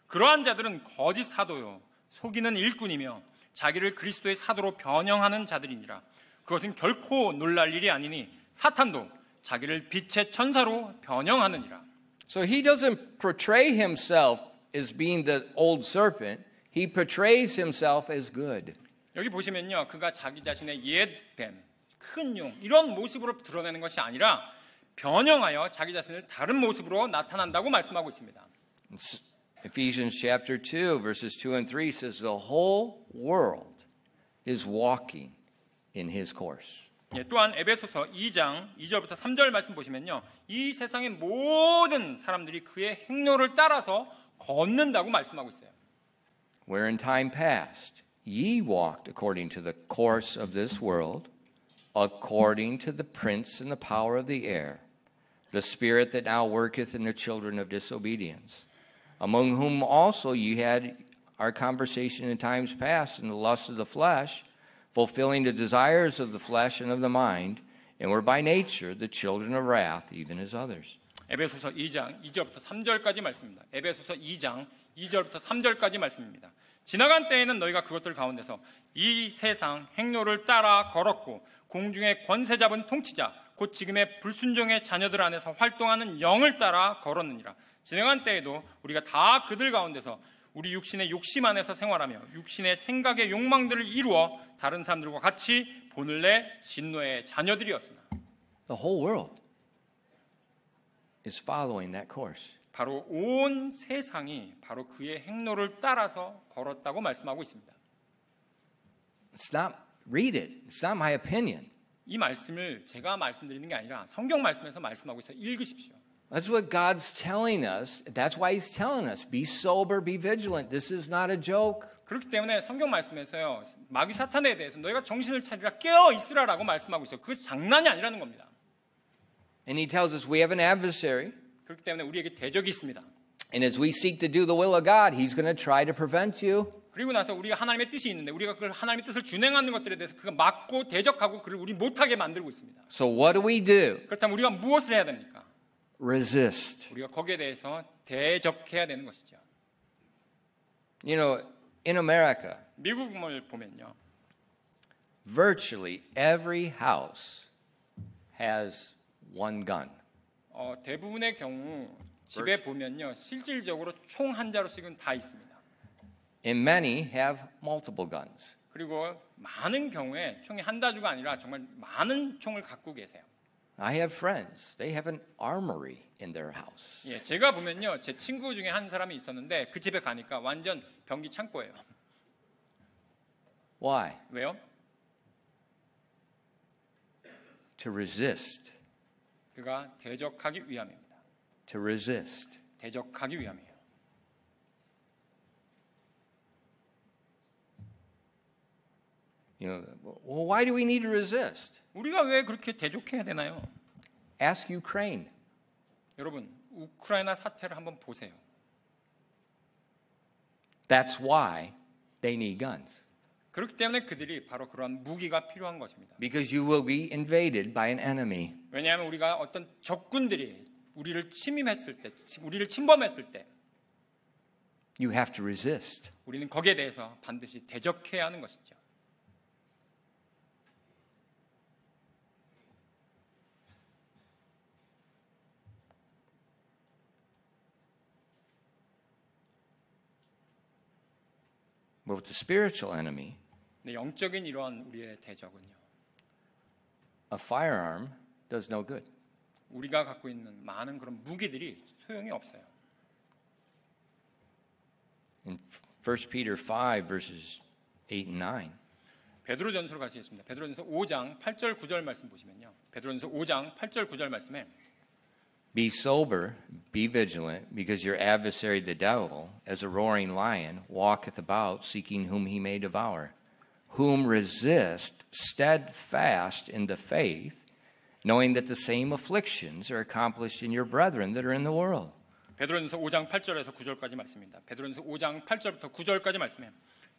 그러한 자들은 거짓 사도요, 속이는 일꾼이며 자기를 그리스도의 사도로 변형하는 자들이니라. 그것은 결코 놀랄 일이 아니니 사탄도 자기를 빛의 천사로 변형하느니라. So he doesn't portray himself as being the old serpent. He portrays himself as good. 여기 보시면요, 그가 자기 자신의 옛 뱀, 큰 용 이런 모습으로 드러내는 것이 아니라 변형하여 자기 자신을 다른 모습으로 나타난다고 말씀하고 있습니다. Ephesians chapter 2 verses 2 and 3 says the whole world is walking in his course. 예, 또한 에베소서 2장 2절부터 3절 말씀 보시면요, 이 세상의 모든 사람들이 그의 행로를 따라서 걷는다고 말씀하고 있어요. Where in time past ye walked according to the course of this world, according to the prince and the power of the air, the spirit that now worketh in the children of disobedience, among whom also ye had our conversation in times past in the lust of the flesh, fulfilling the desires of the flesh and of the mind, and were by nature the children of wrath, even as others. 에베소서 2장 2절부터 3절까지 말씀입니다. 에베소서 2장 2절부터 3절까지 말씀입니다. 지나간 때에는 너희가 그것들 가운데서 이 세상 행로를 따라 걸었고 공중의 권세 잡은 통치자 곧 지금의 불순종의 자녀들 안에서 활동하는 영을 따라 걸었느니라. 지나간 때에도 우리가 다 그들 가운데서 우리 육신의 욕심 안에서 생활하며 육신의 생각의 욕망들을 이루어 다른 사람들과 같이 본을 내 진노의 자녀들이었으나 The whole world is following that course. 바로 온 세상이 바로 그의 행로를 따라서 걸었다고 말씀하고 있습니다. It's not, read it. It's not my opinion. 이 말씀을 제가 말씀드리는 게 아니라 성경 말씀에서 말씀하고 있어요. 읽으십시오. That's what God's telling us. That's why he's telling us, be sober, be vigilant. This is not a joke. 그렇기 때문에 성경 말씀에서요. 마귀 사탄에 대해서 너희가 정신을 차리라 깨어 있으라라고 말씀하고 있어요. 그것이 장난이 아니라는 겁니다. And he tells us we have an adversary. 그렇기 때문에 우리에게 대적이 있습니다. And as we seek to do the will of God, he's going to try to prevent you. 그리고 나서 우리가 하나님의 뜻이 있는데 우리가 그 하나님의 뜻을 준행하는 것들에 대해서 그가 막고 대적하고 그를 우리 못하게 만들고 있습니다. So what do we do? 그렇다면 우리가 무엇을 해야 됩니까? Resist. 우리가 거기에 대해서 대적해야 되는 것이죠. You know, in America, 미국을 보면요. virtually every house has one gun. 대부분의 경우 집에 보면요. 실질적으로 총 한 자루씩은 다 있습니다. And many have multiple guns. 그리고 많은 경우에 총이 한 다주가 아니라 정말 많은 총을 갖고 계세요. I have friends. They have an armory in their house. 예, 제가 보면요. 제 친구 중에 한 사람이 있었는데 그 집에 가니까 완전 병기 창고예요. Why? 왜요? To resist. 그가 대적하기 위함입니다. To resist. 대적하기 위함이에요. You know, well, why do we need to resist? 우리가 왜 그렇게 대적해야 되나요? Ask Ukraine. 여러분, 우크라이나 사태를 한번 보세요. That's why they need guns. 그렇기 때문에 그들이 바로 그러한 무기가 필요한 것입니다. Because you will be invaded by an enemy. 왜냐하면 우리가 어떤 적군들이 우리를 침입했을 때, 우리를 침범했을 때 You have to resist. 우리는 거기에 대해서 반드시 대적해야 하는 것이죠. But with the spiritual enemy, 영적인 이러한 우리의 대적은요. a firearm does no good. 우리가 갖고 있는 많은 그런 무기들이 소용이 없어요. In 1 Peter 5 verses 8 and 9, 베드로전서로 가시겠습니다. 베드로전서 5장 8절 9절 말씀 보시면요. 베드로전서 5장 8절 9절 말씀에 be sober, be vigilant, because your adversary the devil, as a roaring lion, walketh about seeking whom he may devour, whom resist steadfast in the faith, knowing that the same afflictions are accomplished in your brethren that are in the world. 베드로전서 5장 8절에서 9절까지 말씀입니다. 베드로전서 5장 8절부터 9절까지 말씀해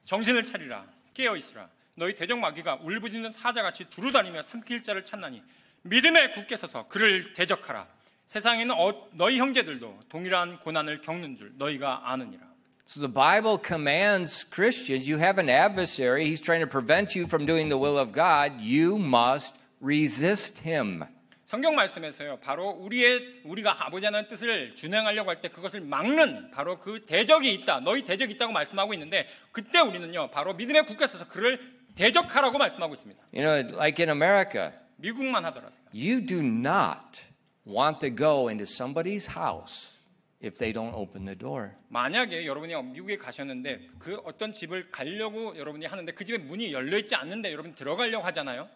정신을 차리라 깨어 있으라 너희 대적 마귀가 울부짖는 사자같이 두루다니며 삼킬 자를 찾나니 믿음에 굳게 서서 그를 대적하라. 세상에 있는 너희 형제들도 동일한 고난을 겪는 줄 너희가 아느니라. So the Bible commands Christians, you have an adversary, he's trying to prevent you from doing the will of God, you must resist him. 성경 말씀에서요. 바로 우리가 아버지 하나님의 뜻을 준행하려고 할 때 그것을 막는 바로 그 대적이 있다. 너희 대적이 있다고 말씀하고 있는데 그때 우리는요. 바로 믿음에 굳게 서서 그를 대적하라고 말씀하고 있습니다. You know, like in America, 미국만 하더라도 you do not want to go into somebody's house if they don't open the door. 만약에 여러분이 미국에 가셨는데 그 어떤 집을 가려고 여러분이 하는데 그 집에 문이 열려 있지 않는데 여러분 들어가려고 하잖아요.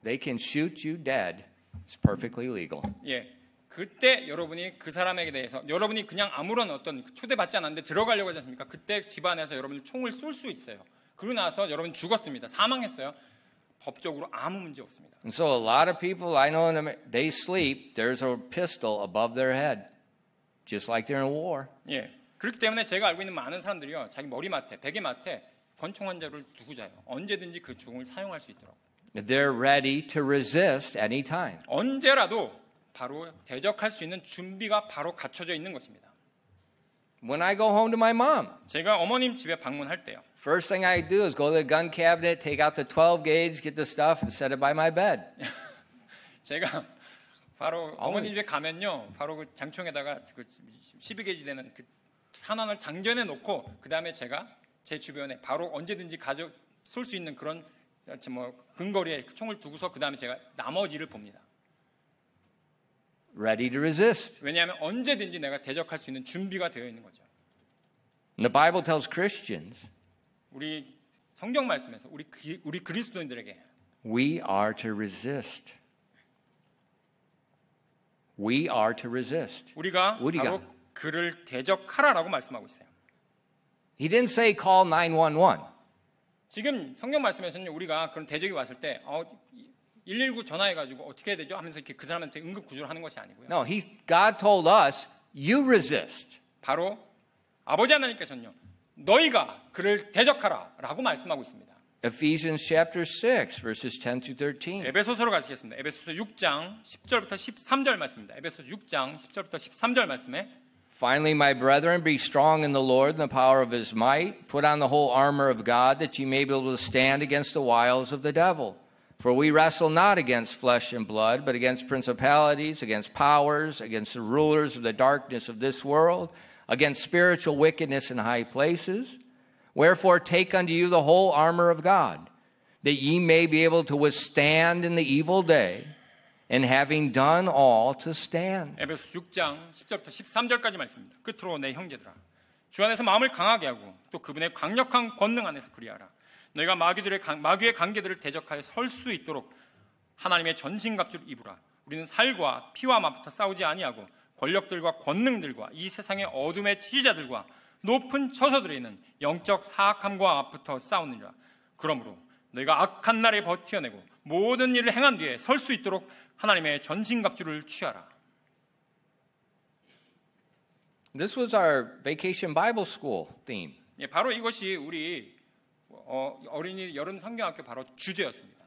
They can shoot you dead. It's perfectly legal. 예. 그때 여러분이 그 사람에게 대해서 여러분이 그냥 아무런 어떤 초대받지 않았는데 들어가려고 하지 않습니까? 그때 집안에서 여러분이 총을 쏠 수 있어요. 그러고 나서 여러분 죽었습니다. 사망했어요. 법적으로 아무 문제 없습니다. And so a lot of people I know, they sleep, there's a pistol above their head, just like they're in war. 예. 그렇기 때문에 제가 알고 있는 많은 사람들이요. 자기 머리맡에, 베개맡에 권총 한 자루를 두고 자요. 언제든지 그 총을 사용할 수 있도록. They're ready to resist any time. 언제라도 바로 대적할 수 있는 준비가 바로 갖춰져 있는 것입니다. When I go home to my mom, 제가 어머님 집에 방문할 때요. first thing I do is go to the gun cabinet, take out the 12 gauge, get the stuff, and set it by my bed. 제가 바로 어머님 집에 가면요, 바로 그 장총에다가 그 12게이지 되는 그 탄환을 장전해 놓고 그 다음에 제가 제 주변에 바로 언제든지 쏠 수 있는 그런 뭐 근거리에 총을 두고서 그 다음에 제가 나머지를 봅니다. Ready to resist. 왜냐하면 언제든지 내가 대적할 수 있는 준비가 되어 있는 거죠. And the Bible tells Christians, 우리 성경 말씀에서 우리 그리스도인들에게 we are to resist. We are to resist. 우리가 바로 그를 대적하라라고 말씀하고 있어요. He didn't say call 911. 지금 성경 말씀에서는 우리가 그런 대적이 왔을 때 119 전화해가지고 어떻게 해야 되죠? 하면서 이렇게 그 사람한테 응급 구조를 하는 것이 아니고요. No, God told us, you resist. 바로 아버지 하나님께서는요, 너희가 그를 대적하라라고 말씀하고 있습니다. Ephesians chapter 6, verses 10 to 13. 에베소서로 가시겠습니다. 에베소서 6장 10절부터 13절 말씀입니다. 에베소서 6장 10절부터 13절 말씀에 Finally, my brethren, be strong in the Lord and the power of his might. Put on the whole armor of God that ye may be able to stand against the wiles of the devil. For we wrestle not against flesh and blood, but against principalities, against powers, against the rulers of the darkness of this world, against spiritual wickedness in high places. Wherefore take unto you the whole armor of God, that ye may be able to withstand in the evil day, and having done all to stand. 에베소 6장 10절부터 13절까지 말씀입니다. 끝으로 내 형제들아, 주 안에서 마음을 강하게 하고 또 그분의 강력한 권능 안에서 그리하라. 너희가 마귀의 관계들을 대적하여 설 수 있도록 하나님의 전신갑주를 입으라. 우리는 살과 피와 맛부터 싸우지 아니하고 권력들과 권능들과 이 세상의 어둠의 지휘자들과 높은 처소들에 있는 영적 사악함과 앞부터 싸우느니라. 그러므로 너희가 악한 날에 버텨내고 모든 일을 행한 뒤에 설 수 있도록 하나님의 전신갑주를 취하라. This was our vacation Bible school theme. 예, 바로 이것이 우리 어린이 여름 성경학교 바로 주제였습니다.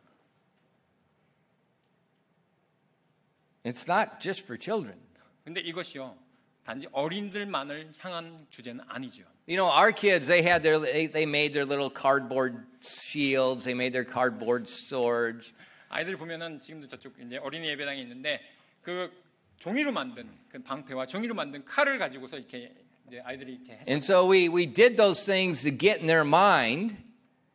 It's not just for children. 근데 이것이요, 단지 어린들만을 향한 주제는 아니죠. You know, our kids, they made their little cardboard shields, they made their cardboard swords. 아이들 보면은 지금도 저쪽 이제 어린이 예배당이 있는데 그 종이로 만든 그 방패와 종이로 만든 칼을 가지고서 이렇게 이제 아이들이 이렇게 했어요. And so we did those things to get in their mind,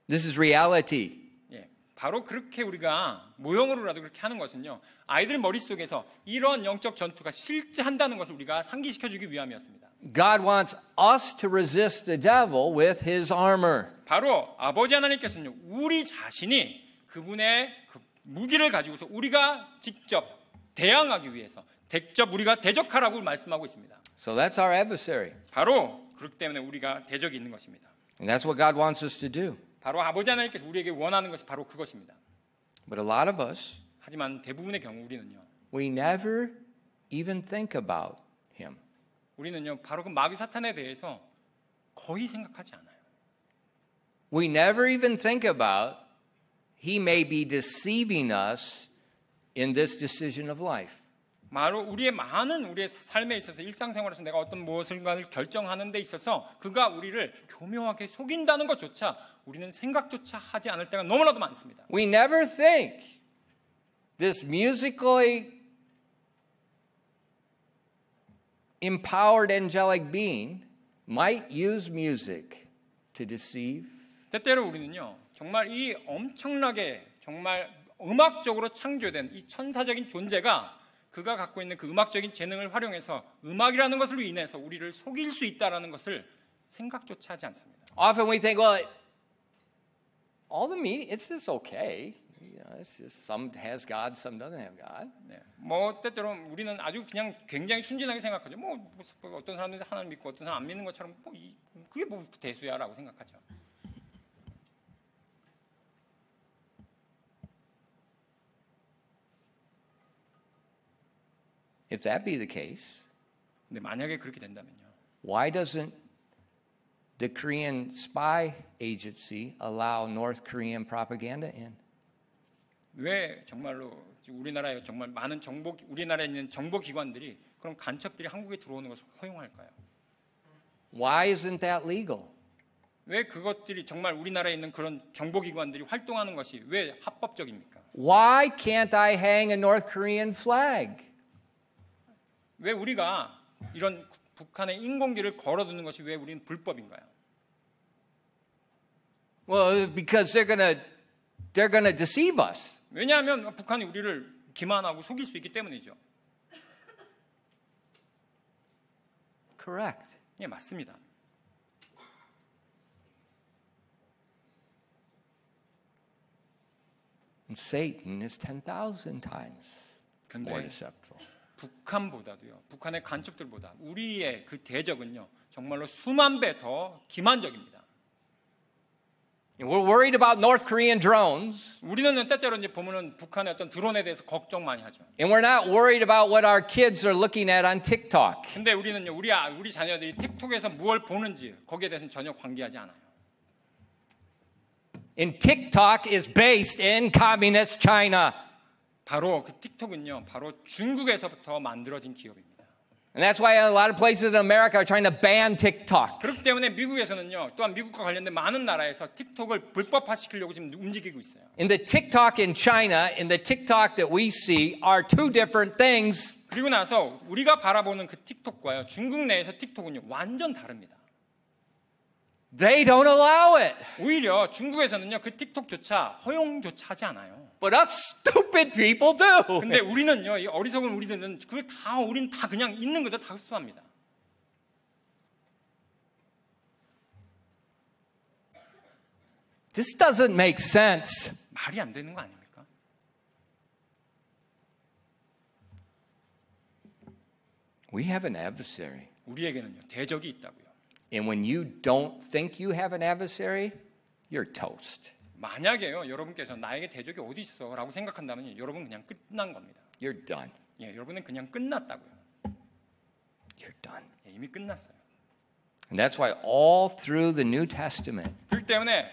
this is reality. 예, 바로 그렇게 우리가 모형으로라도 그렇게 하는 것은요, 아이들 머릿속에서 이런 영적 전투가 실제 한다는 것을 우리가 상기시켜주기 위함이었습니다. God wants us to resist the devil with his armor. 바로 아버지 하나님께서는요, 우리 자신이 그분의 그 무기를 가지고서 우리가 직접 대항하기 위해서 우리가 대적하라고 말씀하고 있습니다. So that's our adversary. 바로 그렇기 때문에 우리가 대적이 있는 것입니다. And that's what God wants us to do. 바로 아버지 하나님께서 우리에게 원하는 것이 바로 그것입니다. But a lot of us, 하지만 대부분의 경우 우리는요, we never even think about him. 우리는요, 바로 그 마귀 사탄에 대해서 거의 생각하지 않아요. We never even think about he may be deceiving us in this decision of life. 바로 우리의 삶에 있어서 일상생활에서 내가 어떤 무엇인가를 결정하는 데 있어서 그가 우리를 교묘하게 속인다는 것조차 우리는 생각조차 하지 않을 때가 너무나도 많습니다. We never think this musically empowered angelic being might use music to deceive. 때때로 우리는요, 정말 이 엄청나게 정말 음악적으로 창조된 이 천사적인 존재가 그가 갖고 있는 그 음악적인 재능을 활용해서 음악이라는 것으로 인해서 우리를 속일 수 있다라는 것을 생각조차 하지 않습니다. Often we think, well, all the meaning, it's just okay. You know, it's just some has God, some doesn't have God. 네. 때때로 우리는 아주 그냥 굉장히 순진하게 생각하죠. 어떤 사람들은 하나님 믿고 어떤 사람 안 믿는 것처럼 그게 뭐 대수야라고 생각하죠. If that be the case, 근데 만약에 그렇게 된다면요, why doesn't the Korean spy agency allow North Korean propaganda in? 왜 정말로 우리나라에 정말 많은 우리나라에 있는 정보기관들이 그런 간첩들이 한국에 들어오는 것을 허용할까요? Why isn't that legal? 왜 그것들이 정말 우리나라에 있는 그런 정보기관들이 활동하는 것이 왜 합법적입니까? Why can't I hang a North Korean flag? 왜 우리가 이런 북한의 인공기를 걸어두는 것이 왜 우리는 불법인가요? Well, because they're gonna deceive us. 왜냐하면 북한이 우리를 기만하고 속일 수 있기 때문이죠. Correct. 예, 맞습니다. And Satan is 10,000 times more 근데 deceptive. 북한보다도요, 북한의 간첩들보다 우리의 그 대적은요, 정말로 수만 배 더 기만적입니다. We're worried about North Korean drones, 우리는 때때로 이제 보면은 북한의 어떤 드론에 대해서 걱정 많이 하죠. and we're not worried about what our kids are looking at on TikTok. 근데 우리는요, 우리 자녀들이 틱톡에서 무엇을 보는지 거기에 대해서는 전혀 관계하지 않아요. And TikTok is based in communist China. 바로 그 틱톡은요, 바로 중국에서부터 만들어진 기업입니다. And that's why a lot of places in America are trying to ban TikTok. 그렇기 때문에 미국에서는요, 또한 미국과 관련된 많은 나라에서 틱톡을 불법화시키려고 지금 움직이고 있어요. And the TikTok in China and the TikTok that we see are two different things. 그리고 나서 우리가 바라보는 그 틱톡과요, 중국 내에서 틱톡은요, 완전 다릅니다. They don't allow it. 오히려 중국에서는요, 그 틱톡조차 허용조차 하지 않아요. But us stupid people do. 근데 우리는요, 이 어리석은 우리들은 그걸 다, 우린 다 그냥 있는 그대로 다 흡수합니다. This doesn't make sense. 말이 안 되는 거 아닙니까? We have an adversary. 우리에게는요, 대적이 있다고요. And when you don't think you have an adversary, you're toast. 만약에요, 여러분께서 나에게 대적이 어디 있어 라고 생각한다면 여러분 그냥 끝난 겁니다. You're done. 예, 여러분은 그냥 끝났다고요. You're done. 예, 이미 끝났어요. And that's why all through the New Testament, 그렇기 때문에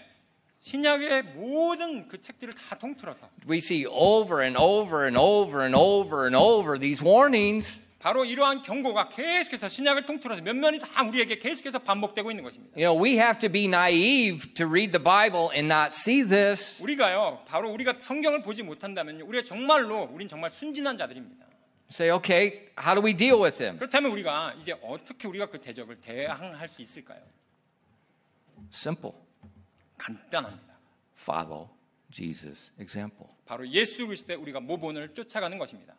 신약의 모든 그 책들을 다 통틀어서 we see over and over and over and over and over these warnings. 바로 이러한 경고가 계속해서 신약을 통틀어서 면면이 다 우리에게 계속해서 반복되고 있는 것입니다. You know, we have to be naive to read the Bible and not see this. 우리가요, 바로 우리가 성경을 보지 못한다면요, 우리가 정말로 우린 정말 순진한 자들입니다. Say, okay, how do we deal with them? 그렇다면 우리가 이제 어떻게 우리가 그 대적을 대항할 수 있을까요? Simple. 간단합니다. Follow Jesus' example. 바로 예수 그리스도의 우리가 모본을 쫓아가는 것입니다.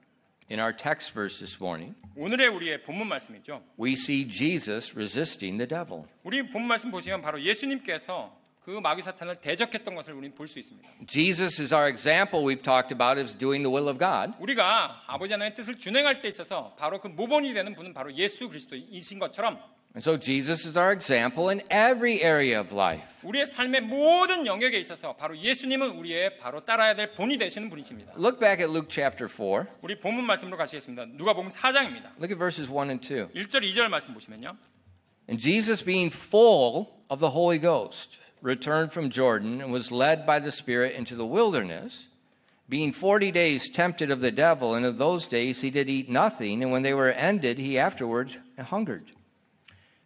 In our text verse this morning, 오늘의 우리의 본문 말씀이죠. we see Jesus resisting the devil. 우리 본문 말씀 보시면 바로 예수님께서 그 마귀 사탄을 대적했던 것을 우리는 볼 수 있습니다. Jesus is our example we've talked about as doing the will of God. 우리가 아버지 하나님의 뜻을 준행할 때 있어서 바로 그 모본이 되는 분은 바로 예수 그리스도이신 것처럼 And so Jesus is our example in every area of life. 우리의 삶의 모든 영역에 있어서 바로 예수님은 우리의 바로 따라야 될 본이 되시는 분이십니다. Look back at Luke chapter 4. 우리 본문 말씀으로 가시겠습니다. 누가복음 4장입니다. Look at verses 1 and 2. 1절 2절 말씀 보시면요. And Jesus, being full of the Holy Ghost, returned from Jordan and was led by the Spirit into the wilderness, being 40 days tempted of the devil, and of those days he did eat nothing, and when they were ended, he afterwards hungered.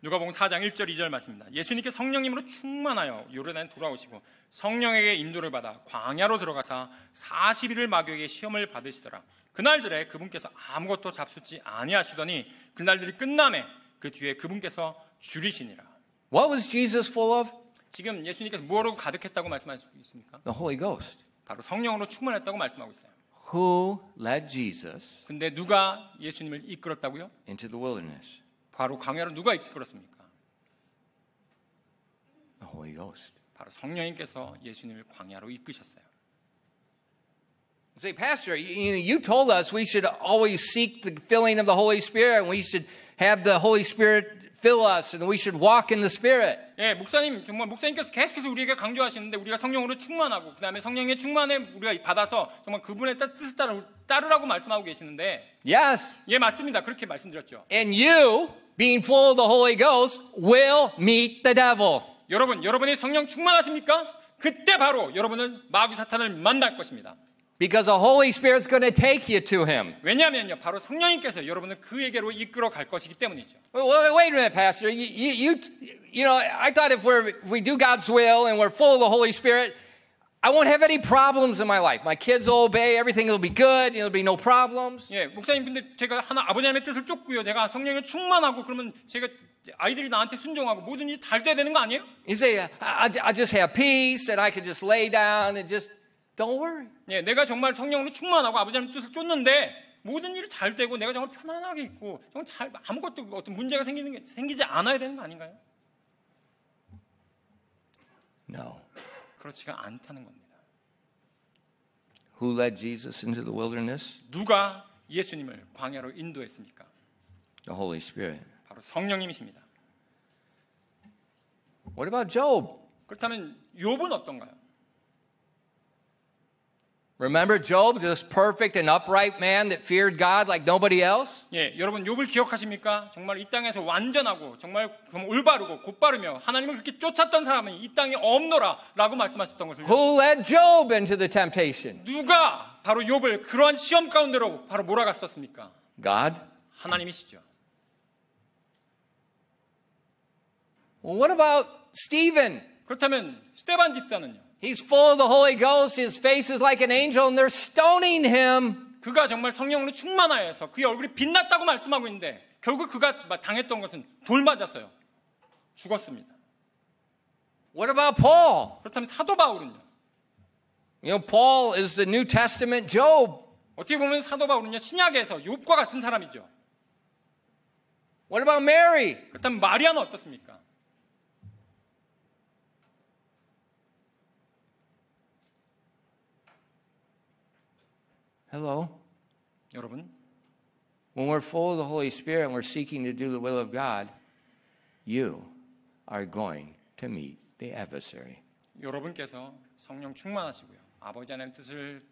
누가복음 4장 1절 2절 말씀입니다. 예수님께 성령님으로 충만하여 요르단에 돌아오시고 성령에게 인도를 받아 광야로 들어가사 40일을 마귀에게 시험을 받으시더라. 그날들에 그분께서 아무것도 잡수지 아니하시더니 그날들이 끝남에 그 뒤에 그분께서 줄이시니라. What was Jesus full of? 지금 예수님께서 무엇으로 가득했다고 말씀하시고 있습니까? The Holy Ghost. 바로 성령으로 충만했다고 말씀하고 있어요. Who led Jesus 근데 누가 예수님을 이끌었다고요? into the wilderness? 바로 광야로 누가 이끌었습니까? The Holy Ghost. 바로 성령님께서 예수님을 광야로 이끄셨어요. Say, Pastor, you told us we should always seek the filling of the Holy Spirit, and we should have the Holy Spirit fill us, and we should walk in the Spirit. 예, 목사님 정말 목사님께서 계속해서 우리에게 강조하시는데 우리가 성령으로 충만하고 그다음에 성령의 충만에 우리가 받아서 정말 그분의 뜻을 따르라고 말씀하고 계시는데 Yes. 예, 맞습니다. 그렇게 말씀드렸죠. And you, being full of the Holy Ghost, will meet the devil. 여러분이 성령 충만하십니까? 그때 바로 여러분은 마귀 사탄을 만날 것입니다. Because the Holy Spirit's going to take you to him. 왜냐하면요, 바로 성령님께서 여러분을 그에게로 이끌어 갈 것이기 때문이죠. Wait a minute, Pastor. You know, I thought if we do God's will and we're full of the Holy Spirit, I won't have any problems in my life. My kids will obey. Everything will be good. There'll be no problems. 예, 목사님 근데 제가 아버지 하나님의 뜻을 쫓고요. 내가 성령에 충만하고 그러면 제가 아이들이 나한테 순종하고 모든 일이 잘 돼야 되는 거 아니에요? You say, I just have peace and I can just lay down and just don't worry. 예, 내가 정말 성령으로 충만하고 아버지 하나님 뜻을 쫓는데 모든 일이 잘 되고 내가 정말 편안하게 있고 정말 아무것도 어떤 문제가 생기지 않아야 되는 거 아닌가요? No. 그렇지가 않다는 겁니다. Who led Jesus into the wilderness? 누가 예수님을 광야로 인도했습니까? The Holy Spirit. 바로 성령님이십니다. What about Job? 그렇다면 욥은 어떤가요? Remember Job, this perfect and upright man that feared God like nobody else? 예, 여러분 욥을 기억하십니까? 정말 이 땅에서 완전하고 정말 올바르고 곧바르며 하나님을 그렇게 쫓았던 사람은 이 땅에 없노라라고 말씀하셨던 것을 Who led Job into the temptation? 누가 바로 욥을 그러한 시험 가운데로 바로 몰아갔었습니까? God. 하나님이시죠. Well, what about Stephen? 그렇다면 스데반 집사는요? He's full of the Holy Ghost. His face is like an angel, and they're stoning him. 그가 정말 성령으로 충만하여서 그의 얼굴이 빛났다고 말씀하고 있는데 결국 그가 당했던 것은 돌 맞아서요. 죽었습니다. What about Paul? 그렇다면 사도 바울은요? You know, Paul is the New Testament Job. 어떻게 보면 사도 바울은요 신약에서 욥과 같은 사람이죠. What about Mary? 그렇다면 마리아는 어떻습니까? Hello. 여러분, When we're full of the Holy Spirit and we're seeking to do the will of God, you are going to meet the adversary. 여러분께서 성령 충만하시고요. 아버지 하나님의 뜻을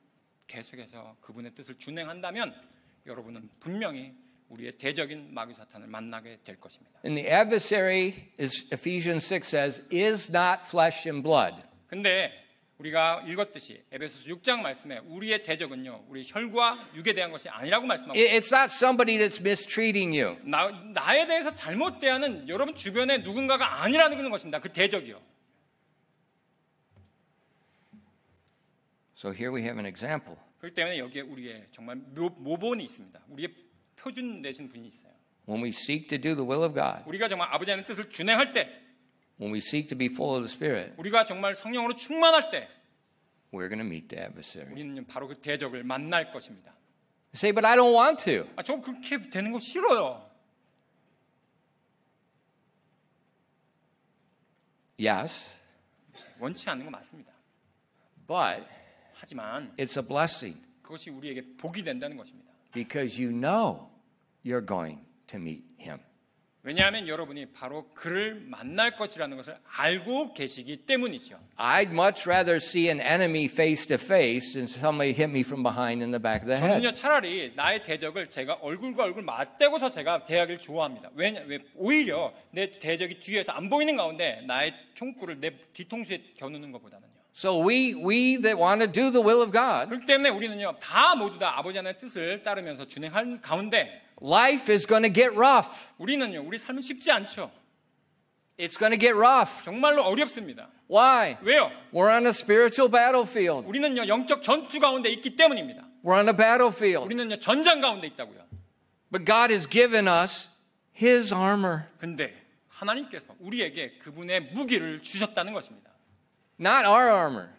계속해서 그분의 뜻을 준행한다면 여러분은 분명히 우리의 대적인 마귀 사탄을 만나게 될 것입니다. And the adversary, as Ephesians 6 says, is not flesh and blood. 근데 우리가 읽었듯이 에베소서 6장 말씀에 우리의 대적은요. 우리 혈과 육에 대한 것이 아니라고 말씀하고 있습니다. It's not somebody that's mistreating you. 나에 대해서 잘못 대하는 여러분 주변에 누군가가 아니라는 것입니다. 그 대적이요. So here we have an example. 그렇기 때문에 여기에 우리의 정말 모본이 있습니다. 우리의 표준 내신 분이 있어요. When we seek to do the will of God, 우리가 정말 아버지 하나님의 뜻을 준행할 때 when we seek to be full of the Spirit, 우리가 정말 성령으로 충만할 때 we're going to meet the adversary. 우리는 바로 그 대적을 만날 것입니다. You say, but I don't want to. 저 그렇게 되는 거 싫어요. Yes, 원치 않는 거 맞습니다. but 하지만 it's a blessing 그것이 우리에게 복이 된다는 것입니다. because you know you're going to meet him. 왜냐하면 여러분이 바로 그를 만날 것이라는 것을 알고 계시기 때문이죠. I'd much rather see an enemy face to face than somebody hit me from behind in the back of the 저는요 head. 차라리 나의 대적을 제가 얼굴과 얼굴 맞대고서 제가 대하기를 좋아합니다. 왜 오히려 내 대적이 뒤에서 안 보이는 가운데 나의 총구를 내 뒤통수에 겨누는 것보다는요. So we that want to do the will of God, 그렇기 때문에 우리는요 다 모두 다 아버지 하나님의 뜻을 따르면서 준행할 가운데 life is going to get rough. 우리는요 우리 삶은 쉽지 않죠. It's going to get rough. 정말로 어렵습니다. Why? 왜요? We're on a spiritual battlefield. 우리는요 영적 전투 가운데 있기 때문입니다. We're on a battlefield. 우리는요 전장 가운데 있다고요. But God has given us His armor. 근데 하나님께서 우리에게 그분의 무기를 주셨다는 것입니다. Not our armor.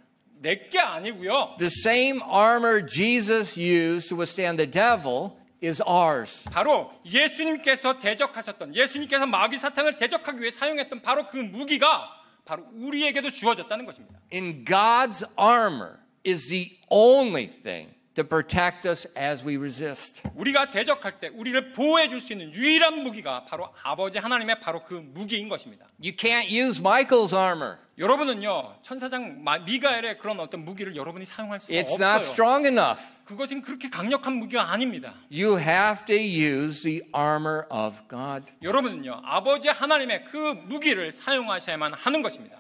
내게 아니고요. The same armor Jesus used to withstand the devil is ours. 바로 예수님께서 대적하셨던 예수님께서 마귀 사탄을 대적하기 위해 사용했던 바로 그 무기가 바로 우리에게도 주어졌다는 것입니다. In God's armor is the only thing to protect us as we resist. 우리가 대적할 때 우리를 보호해 줄 수 있는 유일한 무기가 바로 아버지 하나님의 바로 그 무기인 것입니다. You can't use Michael's armor. 여러분은요 천사장 미가엘의 그런 어떤 무기를 여러분이 사용할 수가 It's not 없어요. strong enough. 그것은 그렇게 강력한 무기가 아닙니다. You have to use the armor of God. 여러분은요 아버지 하나님의 그 무기를 사용하셔야만 하는 것입니다.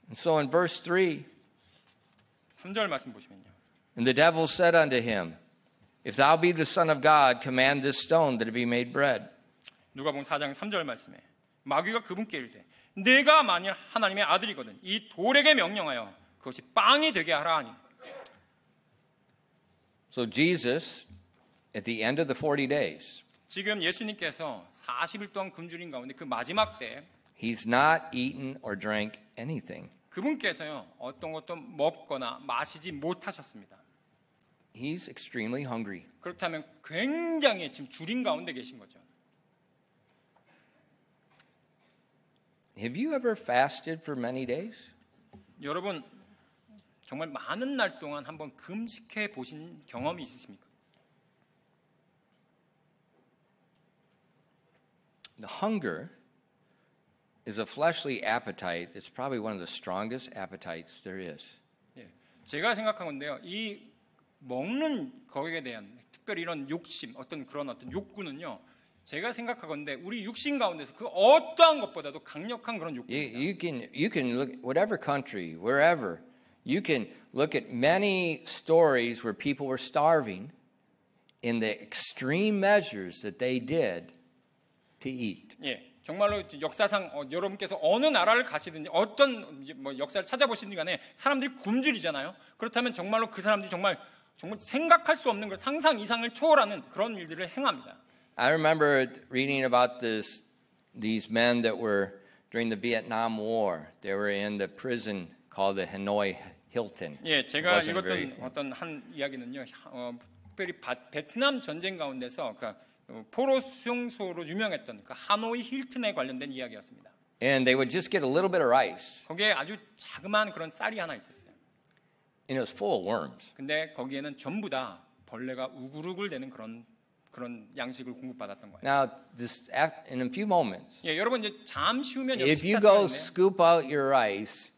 And so in verse 3, 3절 말씀 보시면요. and the devil said unto him, If thou be the Son of God, command this stone that it be made bread. 누가복음 4장 3절 말씀에 마귀가 그분께 이르되 내가 만일 하나님의 아들이거든 이 돌에게 명령하여 그것이 빵이 되게 하라 하니. So Jesus, at the end of the 40 days, 지금 예수님께서 40일 동안 굶주린 가운데 그 마지막 때 he's not eaten or drank anything. 그분께서요 어떤 것도 먹거나 마시지 못하셨습니다. He's extremely hungry. 그렇다면 굉장히 지금 줄인 가운데 계신 거죠. Have you ever fasted for many days? 여러분 정말 많은 날 동안 한번 금식해 보신 경험이 있으십니까? the hunger is a fleshly appetite. It's probably one of the strongest appetites there is. 예, 제가 생각한 건데요. 이 먹는 거에 대한 특별히 이런 욕심, 어떤 욕구는요. 제가 생각하건대 우리 육신 가운데서 그 어떠한 것보다도 강력한 그런 욕구입니다. You can look whatever country, wherever. You can look at many stories where people were starving in the extreme measures that they did to eat. 예, 정말로 역사상 여러분께서 어느 나라를 가시든지 어떤 뭐 역사를 찾아보시든 간에 사람들이 굶주리잖아요. 그렇다면 정말로 그 사람들이 정말 생각할 수 없는 걸 상상 이상을 초월하는 그런 일들을 행합니다. I remember reading about these men that were during the Vietnam War. They were in the prison called the Hanoi Hilton. 예, 제가 읽었던 어떤 한 이야기는요. 특별히 베트남 전쟁 가운데서 포로 수용소로 유명했던 그 하노이 힐튼에 관련된 이야기였습니다. And they would just get a little bit of rice. 거기에 아주 자그마한 그런 쌀이 하나 있었어요. And it was full of worms. 근데 거기에는 전부 다 벌레가 우글우글 대는 그런 양식을 공급받았던 거예요. Now, in a few moments, 예, 여러분 이제 잠시 후면 여기 if you 식사 go 시간인데 scoop out your rice,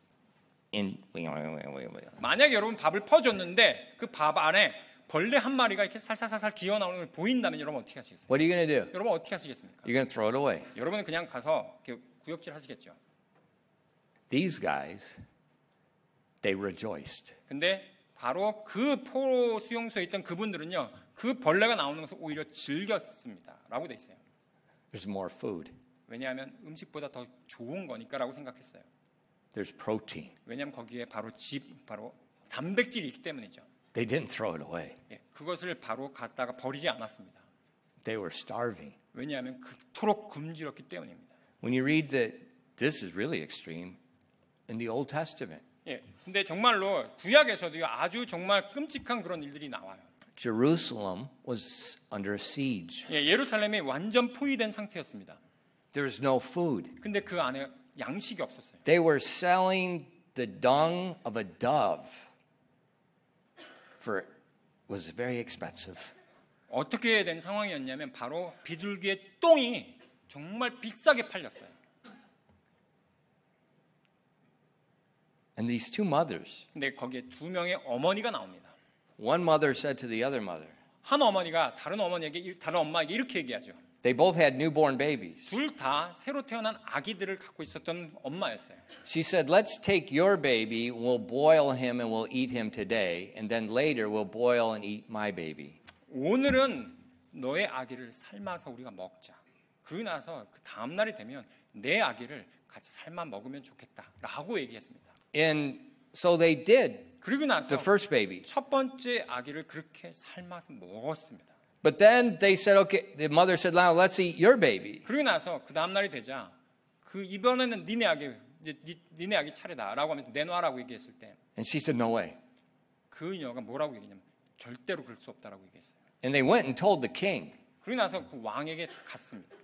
만약에 여러분 밥을 퍼줬는데 그 밥 안에 벌레 한 마리가 이렇게 살살살살 기어 나오는 걸 보인다면 여러분 어떻게 하시겠어요? what are you going to do? 여러분 어떻게 하시겠습니까? You're going to throw it away. 여러분은 그냥 가서 이렇게 구역질 하시겠죠. These guys, they rejoiced. 근데 바로 그 포로 수용소에 있던 그분들은요, 그 벌레가 나오는 것을 오히려 즐겼습니다라고 돼 있어요. There's more food. 왜냐하면 음식보다 더 좋은 거니까라고 생각했어요. There's protein. 왜냐하면 거기에 바로 단백질이 있기 때문이죠. They didn't throw it away. 예, 그것을 바로 갖다가 버리지 않았습니다. They were starving. 왜냐하면 그토록 굶주렸기 때문입니다. When you read that, this is really extreme in the Old Testament. 예, 근데 정말로 구약에서도 아주 정말 끔찍한 그런 일들이 나와요. Jerusalem was under siege. 예, 예루살렘이 완전 포위된 상태였습니다. There's no food. 근데 그 안에 양식이 없었어요. They were selling the dung of a dove was very expensive. 어떻게 된 상황이었냐면 바로 비둘기의 똥이 정말 비싸게 팔렸어요. And these two mothers, 근데 거기에 두 명의 어머니가 나옵니다. one mother said to the other mother, 한 어머니가 다른 엄마에게 이렇게 얘기하죠. they both had newborn babies. 둘 다 새로 태어난 아기들을 갖고 있었던 엄마였어요. She said, let's take your baby, we'll boil him and we'll eat him today, and then later we'll boil and eat my baby. 오늘은 너의 아기를 삶아서 우리가 먹자. 그러고 나서 그 다음 날이 되면 내 아기를 같이 삶아 먹으면 좋겠다라고 얘기했습니다. And so they did 그리고 나서 the first baby. 첫 번째 아기를 그렇게 삶아서 먹었습니다. But then they said, okay, the mother said, now let's eat your baby. 그러고 나서 그 다음 날이 되자 이번에는 니네 아기 차례다라고 하면서 내놔라고 얘기했을 때 And she said, no way. 그녀가 뭐라고 얘기했냐면 절대로 그럴 수 없다라고 얘기했어요. And they went and told the king. 그러고 나서 그 왕에게 갔습니다.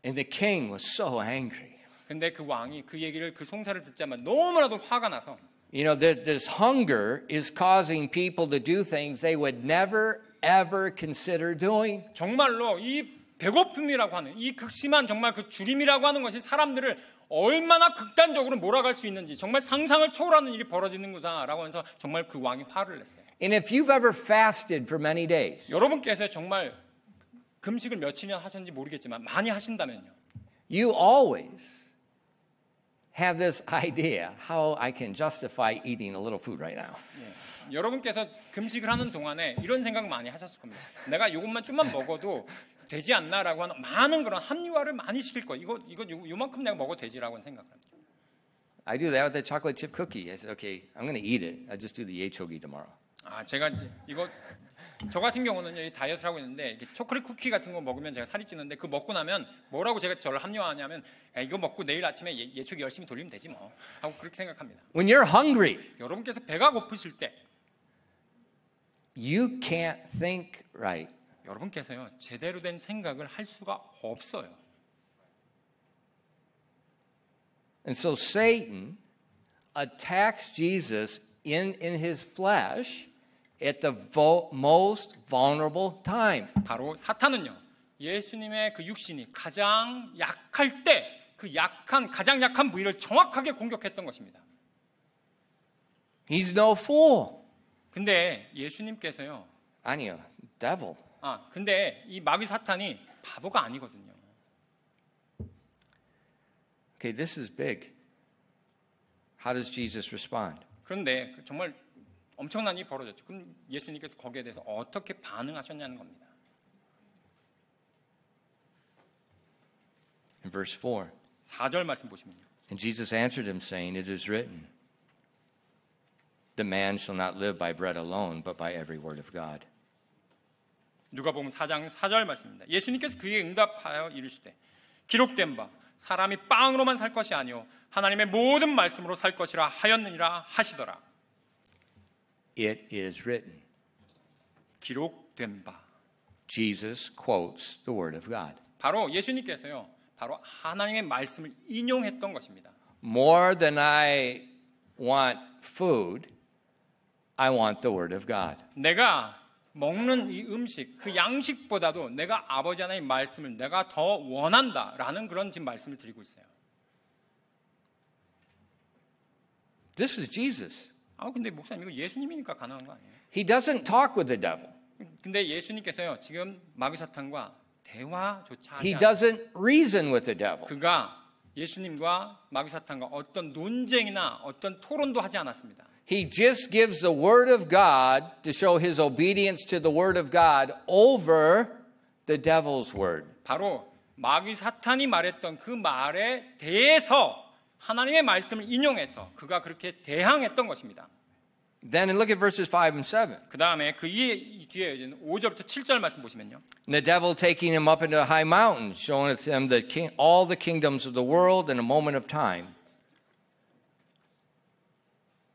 And the king was so angry. 근데 그 왕이 그 얘기를 그 송사를 듣자마자 너무나도 화가 나서 You know, this hunger is causing people to do things they would never, ever consider doing. 정말로 이 배고픔이라고 하는 이 극심한 정말 그 주림이라고 하는 것이 사람들을 얼마나 극단적으로 몰아갈 수 있는지 정말 상상을 초월하는 일이 벌어지는 거다라고 하면서 정말 그 왕이 화를 냈어요. And if you've ever fasted for many days, 여러분께서 정말 금식을 며칠이나 하셨는지 모르겠지만 많이 하신다면요. you always have this idea how I can justify eating a little food right now. 예. 여러분께서 금식을 하는 동안에 이런 생각 많이 하셨을 겁니다. 내가 이것만 좀만 먹어도 되지 않나라고 하는 많은 그런 합리화를 많이 시킬 거예요. 요만큼 내가 먹어도 되지라고 생각을 합니다. I do that with the chocolate chip cookie. I said, okay, I'm going to eat it. I'll just do the yechogi tomorrow. 제가 저 같은 경우는 이 다이어트를 하고 있는데 초콜릿 쿠키 같은 거 먹으면 제가 살이 찌는데 그거 먹고 나면 뭐라고 제가 저를 합리화하냐면 이거 먹고 내일 아침에 예초기 열심히 돌리면 되지 뭐 하고 그렇게 생각합니다. When you're hungry, 여러분께서 배가 고프실 때 you can't think right. 여러분께서요 제대로 된 생각을 할 수가 없어요. And so Satan attacks Jesus in his flesh at the most vulnerable time. 바로 사탄은요 예수님의 그 육신이 가장 약할 때 그 가장 약한 부위를 정확하게 공격했던 것입니다. He's no fool. 근데 예수님께서요. 아니요, devil. 근데 이 마귀 사탄이 바보가 아니거든요. Okay, this is big. How does Jesus respond? 그런데 정말 엄청난 일이 벌어졌죠. 그럼 예수님께서 거기에 대해서 어떻게 반응하셨냐는 겁니다. In verse 4. 4절 말씀 보시면요. And Jesus answered him, saying, It is written, The man shall not live by bread alone, but by every word of God. 누가복음 4장 4절 말씀입니다. 예수님께서 그에게 응답하여 이르시되 기록된 바 사람이 빵으로만 살 것이 아니요 하나님의 모든 말씀으로 살 것이라 하였느니라 하시더라. It is written. 기록된 바. Jesus quotes the word of God. 바로 예수님께서요. 바로 하나님의 말씀을 인용했던 것입니다. More than I want food, I want the word of God. 내가 먹는 이 음식, 그 양식보다도 내가 아버지 하나님의 말씀을 내가 더 원한다라는 그런 지금 말씀을 드리고 있어요. This is Jesus. 근데 목사님 이거 예수님이니까 가능한 거 아니에요? He doesn't talk with the devil. 근데 예수님께서요 지금 마귀 사탄과 대화조차 하지 He 않아요. doesn't reason with the devil. 그가 예수님과 마귀 사탄과 어떤 논쟁이나 어떤 토론도 하지 않았습니다. He just gives the word of God to show his obedience to the word of God over the devil's word. 바로 마귀 사탄이 말했던 그 말에 대해서 하나님의 말씀을 인용해서 그가 그렇게 대항했던 것입니다. Then look at verses 5 and 7. 그 다음에 그 뒤에 이제 5절부터 7절 말씀 보시면요. And the devil taking him up into a high mountain, showing him all the kingdoms of the world in a moment of time.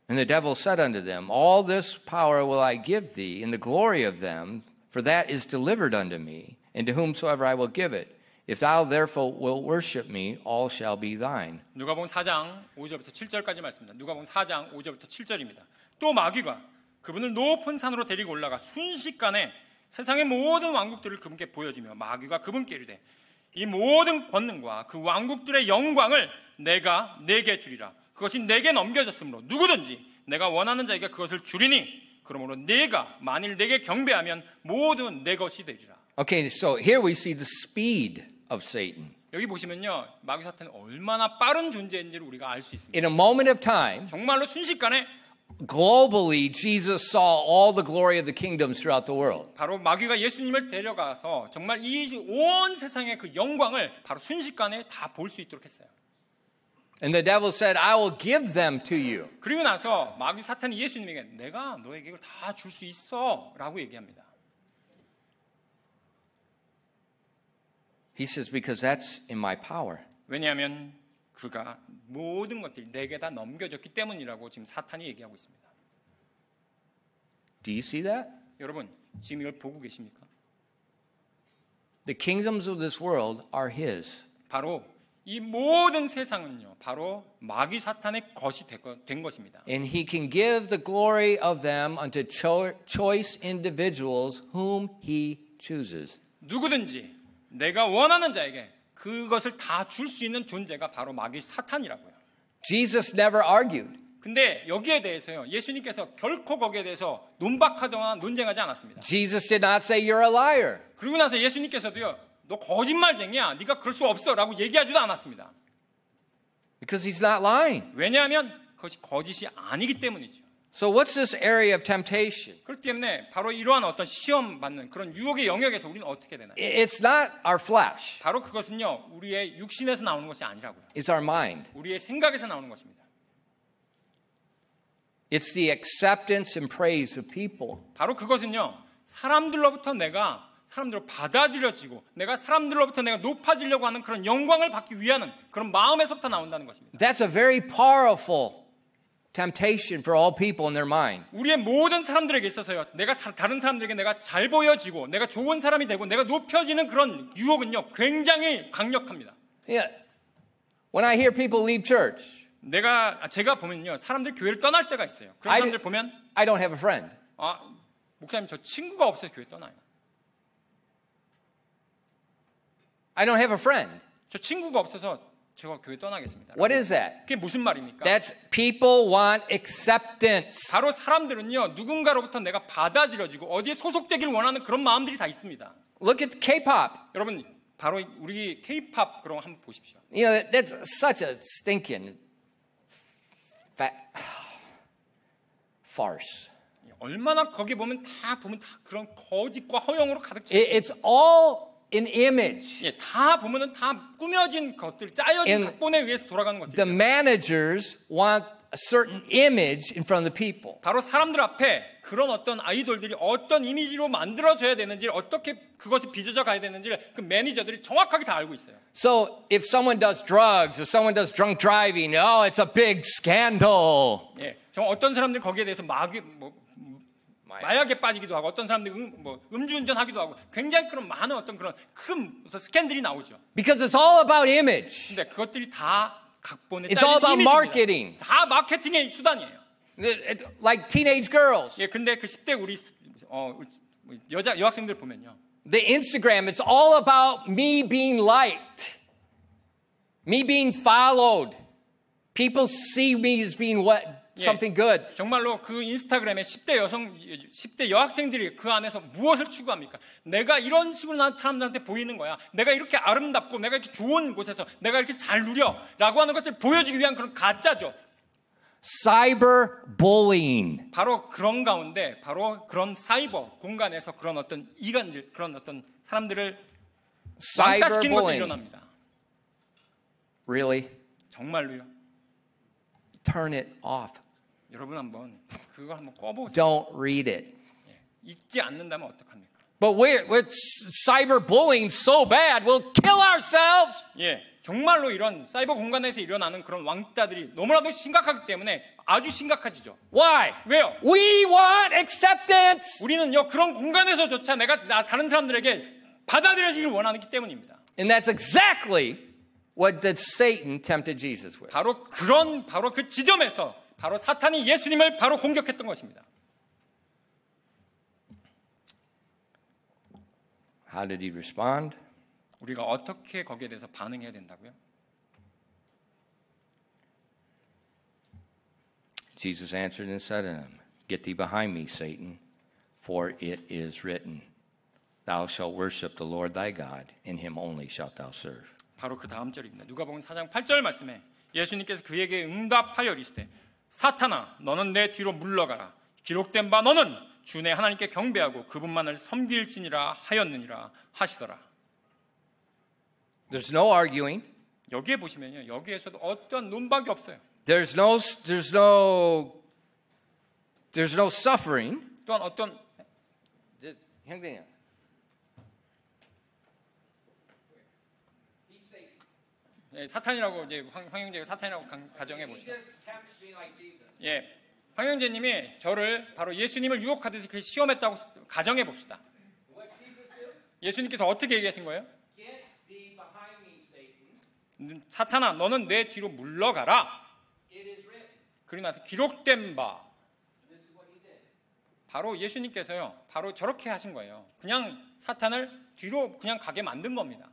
And the devil said unto them, All this power will I give thee, and the glory of them, for that is delivered unto me, and to whomsoever I will give it. If thou therefore wilt worship me, all shall be thine. 누가복음 4장 5절부터 7절까지 말씀입니다. 누가복음 4장 5절부터 7절입니다. 또 마귀가 그분을 높은 산으로 데리고 올라가 순식간에 세상의 모든 왕국들을 그분께 보여주며 마귀가 그분께 이르되 이 모든 권능과 그 왕국들의 영광을 내가 내게 주리라. 그것이 내게 넘겨졌으므로 누구든지 내가 원하는 자에게 그것을 주리니 그러므로 네가 만일 내게 경배하면 모두 내 것이 되리라. Okay, so here we see the speed of Satan. 여기 보시면요. 마귀 사탄이 얼마나 빠른 존재인지를 우리가 알 수 있습니다. In a moment of time, 정말로 순식간에 globally, Jesus saw all the glory of the kingdoms throughout the world. 바로 마귀가 예수님을 데려가서 정말 이 온 세상의 그 영광을 바로 순식간에 다 볼 수 있도록 했어요. And the devil said, I will give them to you. 그리고 나서 마귀 사탄이 예수님에게 내가 너에게 이걸 다 줄 수 있어 라고 얘기합니다. He says, because that's in my power. 왜냐하면 그가 모든 것들이 내게 다 넘겨졌기 때문이라고 지금 사탄이 얘기하고 있습니다. Do you see that? 여러분 지금 이걸 보고 계십니까? The kingdoms of this world are his. 바로 이 모든 세상은요 바로 마귀 사탄의 것이 된 것입니다. And he can give the glory of them unto choice individuals whom he chooses. 누구든지 내가 원하는 자에게 그것을 다 줄 수 있는 존재가 바로 마귀 사탄이라고요. Jesus never argued. 근데 여기에 대해서요 예수님께서 결코 거기에 대해서 논박하거나 논쟁하지 않았습니다. Jesus did not say you're a liar. 그리고 나서 예수님께서도요 너 거짓말쟁이야 네가 그럴 수 없어 라고 얘기하지도 않았습니다. Because he's not lying. 왜냐하면 그것이 거짓이 아니기 때문이죠. So what's this area of temptation? 그렇기 때문에 바로 이러한 어떤 시험 받는 그런 유혹의 영역에서 우리는 어떻게 되나요? It's not our flesh. 바로 그것은요 우리의 육신에서 나오는 것이 아니라고요. It's our mind. 우리의 생각에서 나오는 것입니다. It's the acceptance and praise of people. 바로 그것은요 사람들로부터 내가 사람들로 받아들여지고 내가 사람들로부터 내가 높아지려고 하는 그런 영광을 받기 위한 그런 마음에서부터 나온다는 것입니다. That's a very powerful temptation for all people in their mind. 우리의 모든 사람들에게 있어서요 내가 다른 사람들에게 내가 잘 보여지고 내가 좋은 사람이 되고 내가 높여지는 그런 유혹은요 굉장히 강력합니다. Yeah. When I hear people leave church, 제가 보면요 사람들이 교회를 떠날 때가 있어요. 그런 사람들 보면 I don't have a friend. 목사님 저 친구가 없어서 교회 떠나요. I don't have a friend. 저 친구가 없어서 제가 교회 떠나겠습니다. What is that? 그게 무슨 말입니까? That's people want acceptance. 바로 사람들은요, 누군가로부터 내가 받아들여지고 어디에 소속되길 원하는 그런 마음들이 다 있습니다. Look at K-pop. 여러분, 바로 우리 K-팝 그런 거 한번 보십시오. You know, that's such a stinking farce. 얼마나 거기 보면 다 그런 거짓과 허영으로 가득 차 It's all an image. 예, 다 보면은 다 꾸며진 것들, 짜여진 각본에 의해서 돌아가는 것들. The managers want a certain image in front of the people. 바로 사람들 앞에 그런 어떤 아이돌들이 어떤 이미지로 만들어져야 되는지, 어떻게 그것이 빚어져 가야 되는지를 그 매니저들이 정확하게 다 알고 있어요. So if someone does drugs, if someone does drunk driving, oh, it's a big scandal. 예, 어떤 사람들 거기에 대해서 마약에 빠지기도 하고, 어떤 사람들이 음주운전하기도 하고, 굉장히 그런 많은 어떤 그런 큰 스캔들이 나오죠. Because it's all about image. 근데 그것들이 다 각본에 It's all 짜여진 about marketing. 이미지입니다. 다 마케팅의 수단이에요. Like teenage girls. 예, 근데 그 10대 우리 여학생들 보면요. The Instagram, it's all about me being liked, me being followed. People see me as being what? Something good. 정말로 그 인스타그램에 10대 여학생들이 그 안에서 무엇을 추구합니까? 내가 이런 식으로 난 사람들한테 보이는 거야. 내가 이렇게 아름답고, 내가 이렇게 좋은 곳에서 내가 이렇게 잘 누려라고 하는 것들을 보여주기 위한 그런 가짜죠. Cyberbullying. 바로 그런 가운데, 바로 그런 사이버 공간에서 그런 어떤 이간질, 그런 어떤 사람들을 왕따시키는 것도 일어납니다. Really? 정말로요. Turn it off. 여러분 한번 그거 한번 꺼보세요. Don't read it. 읽지 않는다면 어떡합니까? But with cyberbullying so bad, we'll kill ourselves. 예, 정말로 이런 사이버 공간에서 일어나는 그런 왕따들이 너무나도 심각하기 때문에 아주 심각하지죠. Why? 왜요? We want acceptance. 우리는요, 그런 공간에서조차 내가 다른 사람들에게 받아들여지길 원하기 때문입니다. And that's exactly what did Satan tempted Jesus with. 바로 그 지점에서 바로 사탄이 예수님을 바로 공격했던 것입니다. How did he respond? 우리가 어떻게 거기에 대해서 반응해야 된다고요? Jesus answered and said to him, Get thee behind me, Satan, for it is written, Thou shalt worship the Lord thy God, and him only shalt thou serve. 바로 그 다음 절입니다. 누가복음 4장 8절 말씀에 예수님께서 그에게 응답하여 이르시되 사탄아 너는 내 뒤로 물러가라. 기록된 바 너는 주 내 하나님께 경배하고 그분만을 섬길지니라 하였느니라 하시더라. There's no arguing. 여기에 보시면요, 여기에서도 어떤 논박이 없어요. There's no suffering. 또한 어떤 형제야. 사탄이라고 이제 황영재가 사탄이라고 가정해 보시죠. 예, 황영재님이 저를 바로 예수님을 유혹하듯이 그 시험했다고 가정해 봅시다. 예수님께서 어떻게 얘기하신 거예요? 사탄아, 너는 내 뒤로 물러가라. 그리고 나서 기록된 바. 바로 예수님께서요, 바로 저렇게 하신 거예요. 그냥 사탄을 뒤로 그냥 가게 만든 겁니다.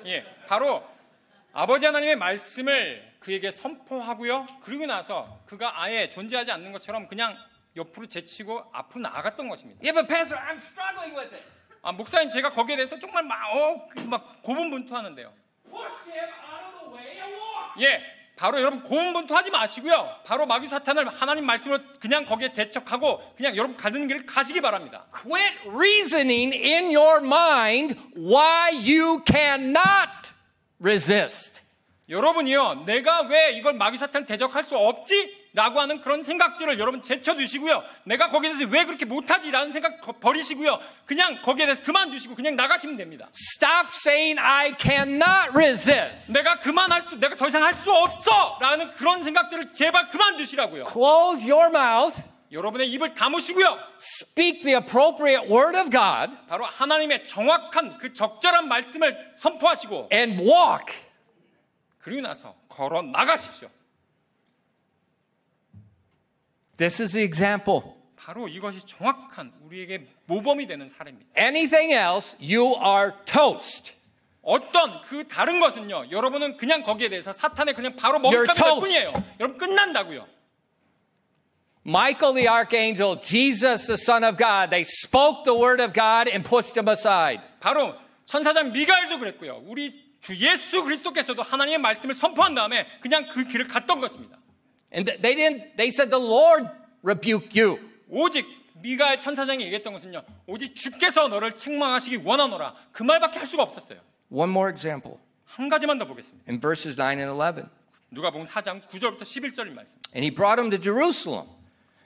예, 바로 아버지 하나님의 말씀을 그에게 선포하고요. 그리고 나서 그가 아예 존재하지 않는 것처럼 그냥 옆으로 제치고 앞으로 나아갔던 것입니다. Yeah, but Pastor, I'm struggling with it. 목사님, 제가 거기에 대해서 정말 막 고분분투하는데요. 예, 바로 여러분 고분분투하지 마시고요. 바로 마귀 사탄을 하나님 말씀으로 그냥 거기에 대척하고 그냥 여러분 가는 길을 가시기 바랍니다. Quit reasoning in your mind why you cannot resist. 여러분이요, 내가 왜 이걸 마귀 사탄을 대적할 수 없지? 라고 하는 그런 생각들을 여러분 제쳐두시고요. 내가 거기에 대해서 왜 그렇게 못하지? 라는 생각 버리시고요. 그냥 거기에 대해서 그만두시고 그냥 나가시면 됩니다. Stop saying I cannot resist. 내가 내가 더 이상 할 수 없어! 라는 그런 생각들을 제발 그만두시라고요. Close your mouth. 여러분의 입을 다무시고요. Speak the appropriate word of God. 바로 하나님의 정확한 그 적절한 말씀을 선포하시고 And walk. 그리고 나서 걸어 나가십시오. This is the example. 바로 이것이 정확한 우리에게 모범이 되는 사례입니다. Anything else, you are toast. 어떤 그 다른 것은요, 여러분은 그냥 거기에 대해서 사탄에 그냥 바로 You're 먹잇감이 될 toast. 뿐이에요. 여러분 끝난다고요. Michael the archangel, Jesus the Son of God, they spoke the word of God and pushed him aside. 바로 천사장 미가엘도 그랬고요. 우리 주 예수 그리스도께서도 하나님의 말씀을 선포한 다음에 그냥 그 길을 갔던 것입니다. And they said, the Lord rebuke you. 오직 미가엘 천사장이 얘기했던 것은요, 오직 주께서 너를 책망하시기 원하노라. 그 말밖에 할 수가 없었어요. One more example. 한 가지만 더 보겠습니다. In verses 9 and 11. 누가복음 4장 9절부터 11절인 말씀. And he brought him to Jerusalem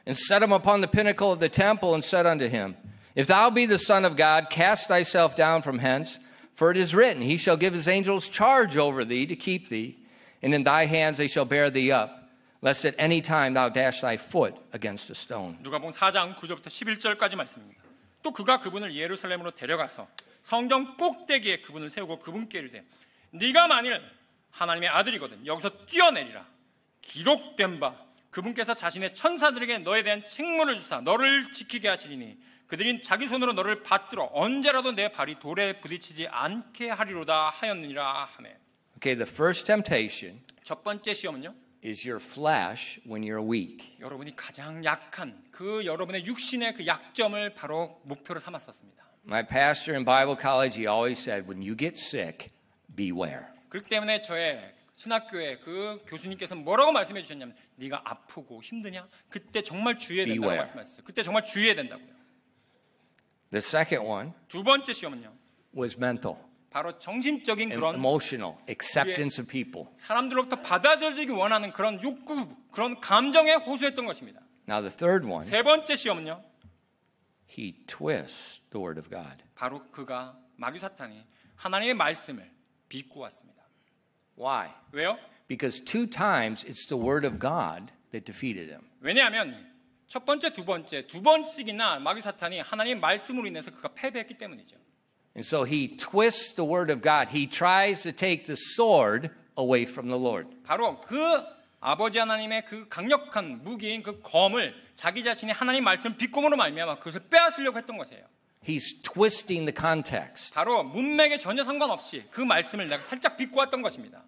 and set him upon the pinnacle of the temple and said unto him, If thou be the Son of God, cast thyself down from hence, for it is written, He shall give his angels charge over thee to keep thee, and in thy hands they shall bear thee up, lest at any time thou dash thy foot against a stone. 누가복음 4장 9절부터 11절까지 말씀입니다. 또 그가 그분을 예루살렘으로 데려가서 성전 꼭대기에 그분을 세우고 그분께 이르되 네가 만일 하나님의 아들이거든 여기서 뛰어내리라. 기록된 바 그분께서 자신의 천사들에게 너에 대한 책무를 주사 너를 지키게 하시리니 그들이 자기 손으로 너를 받들어 언제라도 내 발이 돌에 부딪히지 않게 하리로다 하였느니라 하매. Okay, the first temptation 첫 번째 시험은요, is your flesh when you're weak. 여러분이 가장 약한 그 여러분의 육신의 그 약점을 바로 목표로 삼았었습니다. My pastor in Bible college, he always said, when you get sick, beware. 그렇기 때문에 저의 신학교의 그 교수님께서 뭐라고 말씀해 주셨냐면 네가 아프고 힘드냐? 그때 정말 주의해야 된다고 Beware. 말씀하셨어요. 그때 정말 주의해야 된다고요. The second one 두 번째 시험은요, was mental 바로 정신적인 and 그런 emotional acceptance of people. 사람들로부터 받아들이기 원하는 그런 욕구, 그런 감정에 호소했던 것입니다. Now the third one, 세 번째 시험은요, he twists the word of God. 바로 그가 마귀 사탄이 하나님의 말씀을 비꼬았습니다. Why? 왜요? Because 2 times it's the word of God that defeated him. 왜냐하면 첫 번째, 두 번씩이나 마귀 사탄이 하나님의 말씀으로 인해서 그가 패배했기 때문이죠. And so he twists the word of God. He tries to take the sword away from the Lord. 바로 그 아버지 하나님의 그 강력한 무기인 그 검을 자기 자신이 하나님 말씀 비꼼으로 말미암아 그것을 빼앗으려고 했던 것이에요. He's twisting the context. 바로 문맥에 전혀 상관없이 그 말씀을 내가 살짝 비꼬았던 것입니다.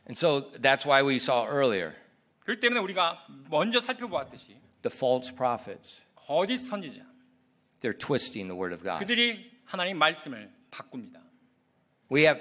And so that's why we saw earlier 그렇기 때문에 우리가 먼저 살펴보았듯이 the false prophets. 거짓 선지자, They're twisting the word of God. 그들이 하나님 말씀을 바꿉니다. We have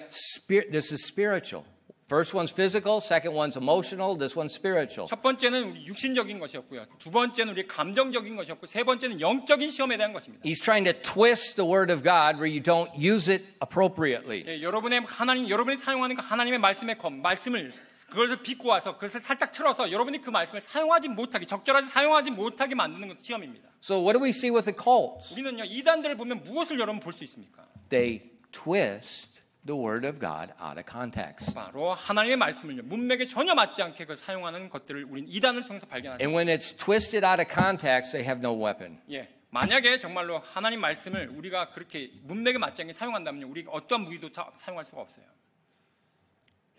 this is spiritual. First one's physical, second one's emotional, this one's spiritual. 첫 번째는 우리 육신적인 것이었고요. 두 번째는 우리 감정적인 것이었고, 세 번째는 영적인 시험에 대한 것입니다. He's trying to twist the word of God where you don't use it appropriately. 예, 여러분이 사용하는 그 하나님의 말씀의 검, 말씀을 그것을 빚고 와서 그것을 살짝 틀어서 여러분이 그 말씀을 사용하지 못하게, 적절하게 사용하지 못하게 만드는 것이 시험입니다. So what do we see with the cults? 우리는요, 이단들을 보면 무엇을 여러분 볼 수 있습니까? They twist the word of God out of context. 바로 하나님의 말씀을요, 문맥에 전혀 맞지 않게 그 사용하는 것들을 우린 이단을 통해서 발견하죠. And when it's twisted out of context, they have no weapon. 예, 만약에 정말로 하나님 말씀을 우리가 그렇게 문맥에 맞지 않게 사용한다면요, 우리가 어떠한 무기도 사용할 수가 없어요.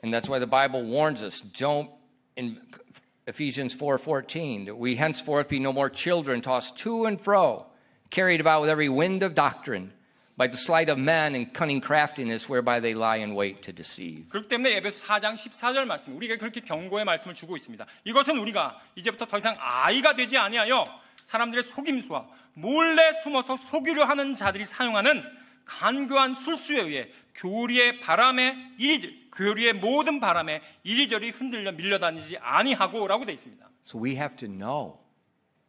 And that's why the Bible warns us, don't, in Ephesians 4:14, that we henceforth be no more children tossed to and fro, carried about with every wind of doctrine, by the sleight of men and cunning craftiness whereby they lie in wait to deceive. 그렇기 때문에 에베소 4장 14절 말씀, 우리가 그렇게 경고의 말씀을 주고 있습니다. 이것은 우리가 이제부터 더 이상 아이가 되지 아니하여 사람들의 속임수와 몰래 숨어서 속이려 하는 자들이 사용하는 간교한 술수에 의해 교리의 모든 바람에 이리저리 흔들려 밀려다니지 아니하고라고 되어 있습니다. So we have to know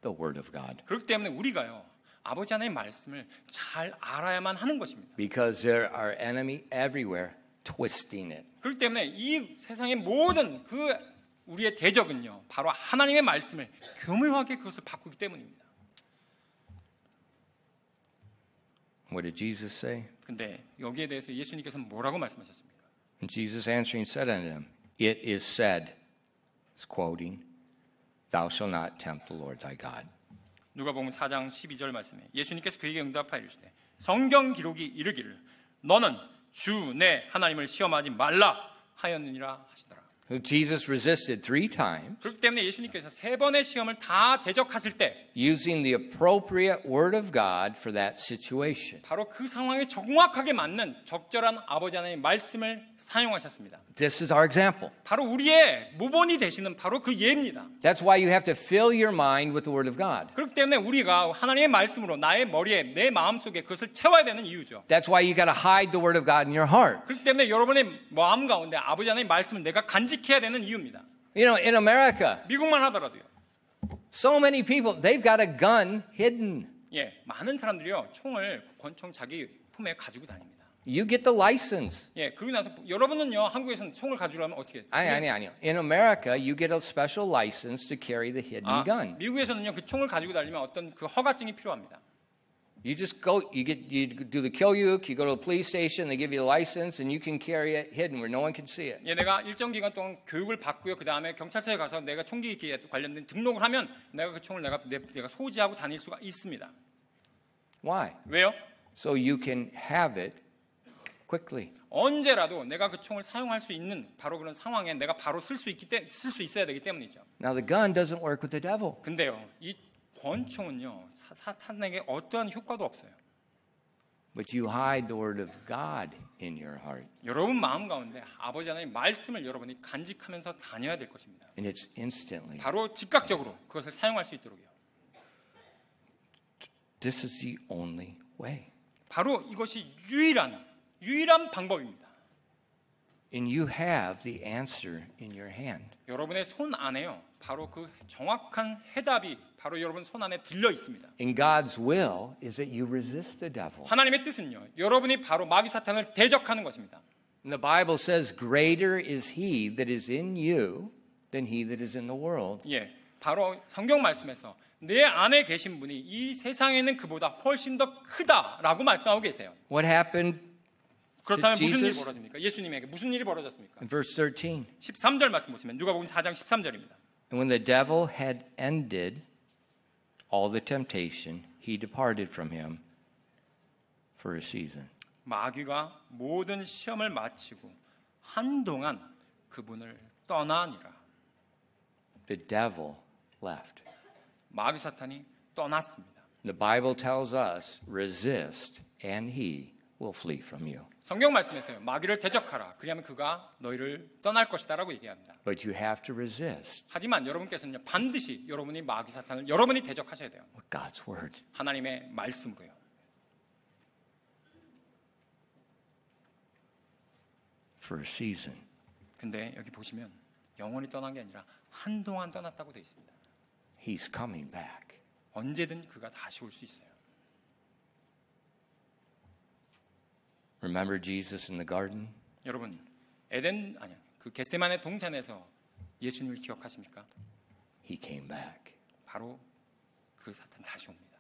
the word of God. 그렇기 때문에 우리가요, 아버지 하나님의 말씀을 잘 알아야만 하는 것입니다. Because there are enemy everywhere twisting it. 그렇기 때문에 이 세상의 모든 그 우리의 대적은요, 바로 하나님의 말씀을 교묘하게 그것을 바꾸기 때문입니다. What did Jesus say? 근데 여기에 대해서 예수님께서 뭐라고 말씀하셨습니까? And Jesus answering said unto them, It is said, it's quoting, Thou shalt not tempt the Lord thy God. 누가복음 4장 12절 말씀에 예수님께서 그에게 응답하여 이르시되 성경 기록이 이르기를 너는 주 내 하나님을 시험하지 말라 하였느니라 하시더라. Jesus resisted 3 times 그렇기 때문에 예수님께서 3번의 시험을 다 대적하실 때 using the appropriate word of God for that situation. 바로 그 상황에 정확하게 맞는 적절한 아버지 하나님의 말씀을 사용하셨습니다. This is our example. 바로 우리의 모본이 되시는 바로 그 예입니다. That's why you have to fill your mind with the word of God. 그렇기 때문에 우리가 하나님의 말씀으로 나의 머리에 내 마음속에 그것을 채워야 되는 이유죠. That's why you got to hide the word of God in your heart. 그렇기 때문에 여러분의 마음 가운데 아버지 하나님의 말씀을 내가 간직해야 되는 이유입니다. You know, in America, 미국만 하더라도요. so many people, they've got a gun hidden. 예, 많은 사람들이요. 총을 권총 자기 품에 가지고 다닙니다. You get the license. 예, 그러고 나서 여러분은요. 한국에서는 총을 가지려면 어떻게? 아니요. In America, you get a special license to carry the hidden gun. 미국에서는요. 그 총을 가지고 다니면 어떤 그 허가증이 필요합니다. You just go, you do the 교육, you go to the police station, they give you a license, and you can carry it hidden where no one can see it. 예, 내가 일정 기간 동안 교육을 받고요. 그 다음에 경찰서에 가서 내가 총기에 관련된 등록을 하면 내가 그 총을 내가 소지하고 다닐 수가 있습니다. Why? 왜요? So you can have it quickly. 언제라도 내가 그 총을 사용할 수 있는 바로 그런 상황에 내가 바로 쓸 수 있어야 되기 때문이죠. Now the gun doesn't work with the devil. 근데요, 이 권총은요 사탄에게 어떠한 효과도 없어요. But you hide the word of God in your heart. 여러분 마음 가운데 아버지 하나님의 말씀을 여러분이 간직하면서 다녀야 될 것입니다. And it's instantly. 바로 즉각적으로 그것을 사용할 수 있도록요. This is the only way. 바로 이것이 유일한 방법입니다. And you have the answer in your hand. 여러분의 손 안에요. 바로 그 정확한 해답이 바로 여러분 손 안에 들려 있습니다. And God's will is that you resist the devil. 하나님의 뜻은요. 여러분이 바로 마귀 사탄을 대적하는 것입니다. And the Bible says, "Greater is he that is in you than he that is in the world." 예, 바로 성경 말씀에서 내 안에 계신 분이 이 세상에 있는 그보다 훨씬 더 크다라고 말씀하고 계세요. What happened 그렇다면 무슨 일이 Jesus? 벌어집니까? 예수님에게 무슨 일이 벌어졌습니까? in verse 13? 13절 말씀 보시면 누가복음 4장 13절입니다. And when the devil had ended all the temptation, he departed from him for a season. 마귀가 모든 시험을 마치고 한동안 그분을 떠나니라. The devil left. 마귀 사탄이 떠났습니다. The Bible tells us, resist, and he will flee from you. 성경 말씀에서요. 마귀를 대적하라. 그리하면 그가 너희를 떠날 것이다라고 얘기합니다. But you have to resist 하지만 여러분께서는 반드시 여러분이 마귀 사탄을 여러분이 대적하셔야 돼요. with God's word. 하나님의 말씀으로요. For a season. 근데 여기 보시면 영원히 떠난 게 아니라 한동안 떠났다고 되어 있습니다. He's coming back. 언제든 그가 다시 올 수 있어요. Remember Jesus in the garden? 여러분 그 겟세마네 동산에서 예수님을 기억하십니까? He came back. 바로 그 사탄 다시 옵니다.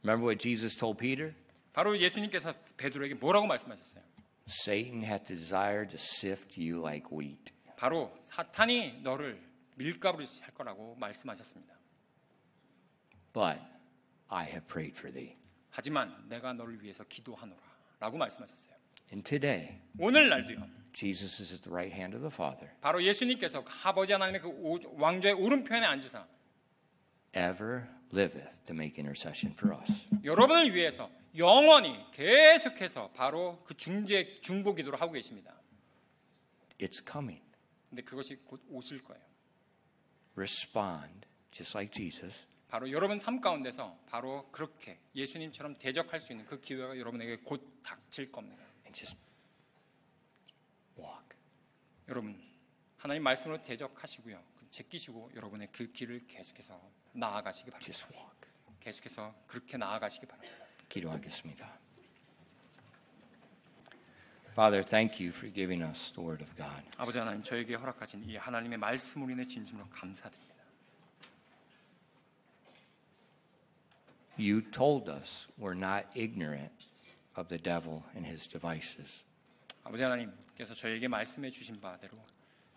Remember what Jesus told Peter? 바로 예수님께서 베드로에게 뭐라고 말씀하셨어요? Satan hath desired to sift you like wheat. 바로 사탄이 너를 밀가루로 할 거라고 말씀하셨습니다. But I have prayed for thee. 하지만 내가 너를 위해서 기도하노라라고 말씀하셨어요. And today, 오늘날도요. Jesus is at the right hand of the Father, 바로 예수님께서 아버지 하나님의 그 왕좌의 오른편에 앉으사 ever liveth to make intercession for us. 여러분을 위해서 영원히 계속해서 바로 그 중보 기도를 하고 계십니다. It's coming. 근데 그것이 곧 오실 거예요. Respond just like Jesus. 바로 여러분 삶 가운데서 바로 그렇게 예수님처럼 대적할 수 있는 그 기회가 여러분에게 곧 닥칠 겁니다. And just walk. 여러분 하나님 말씀으로 대적하시고요. 제끼시고 여러분의 그 길을 계속해서 나아가시기 바랍니다. Just walk. 계속해서 그렇게 나아가시기 바랍니다. 기도하겠습니다. Father, thank you for giving us the word of God. 아버지 하나님 저에게 허락하신 이 하나님의 말씀으로 인해 진심으로 감사드립니다. You told us we're not ignorant of the devil and his devices. 아버지 하나님께서 저에게 말씀해 주신 바대로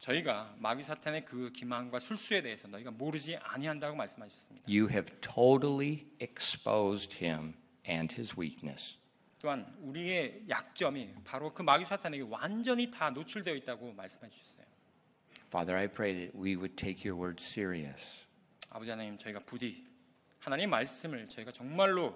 저희가 마귀 사탄의 그 기만과 술수에 대해서 너희가 모르지 아니한다고 말씀하셨습니다. You have totally exposed him and his weakness. 또한 우리의 약점이 바로 그 마귀 사탄에게 완전히 다 노출되어 있다고 말씀해 주셨어요. Father, I pray that we would take your word serious. 아버지 하나님, 저희가 부디 하나님 말씀을 저희가 정말로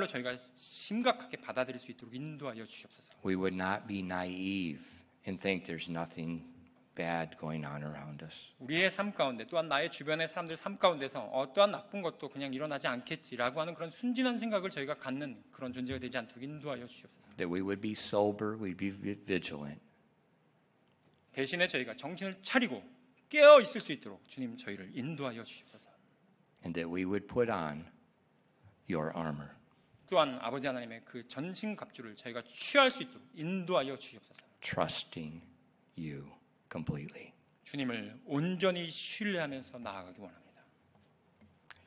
저희가 심각하게 받아들일 수 있도록 인도하여 주시옵소서. We would not be naive and think there's nothing bad going on around us. 우리의 삶 가운데 또한 나의 주변의 사람들 삶 가운데서 어떠한 나쁜 것도 그냥 일어나지 않겠지라고 하는 그런 순진한 생각을 저희가 갖는 그런 존재가 되지 않도록 인도하여 주시옵소서. That we would be sober, we'd be vigilant. 대신에 저희가 정신을 차리고 깨어 있을 수 있도록 주님 저희를 인도하여 주시옵소서. And that we would put on your armor. 또한 아버지 하나님의 그 전신 갑주를 저희가 취할 수 있도록 인도하여 주시옵소서. Trusting you completely. 주님을 온전히 신뢰하면서 나아가기 원합니다.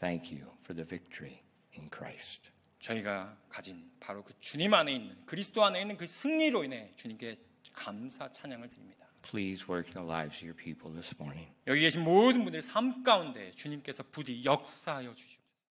Thank you for the victory in Christ. 저희가 가진 바로 그 주님 안에 있는 그리스도 안에 있는 그 승리로 인해 주님께 감사 찬양을 드립니다. Please work in the lives of your people this morning. 여기 계신 모든 분들의 삶 가운데 주님께서 부디 역사하여 주시옵소서.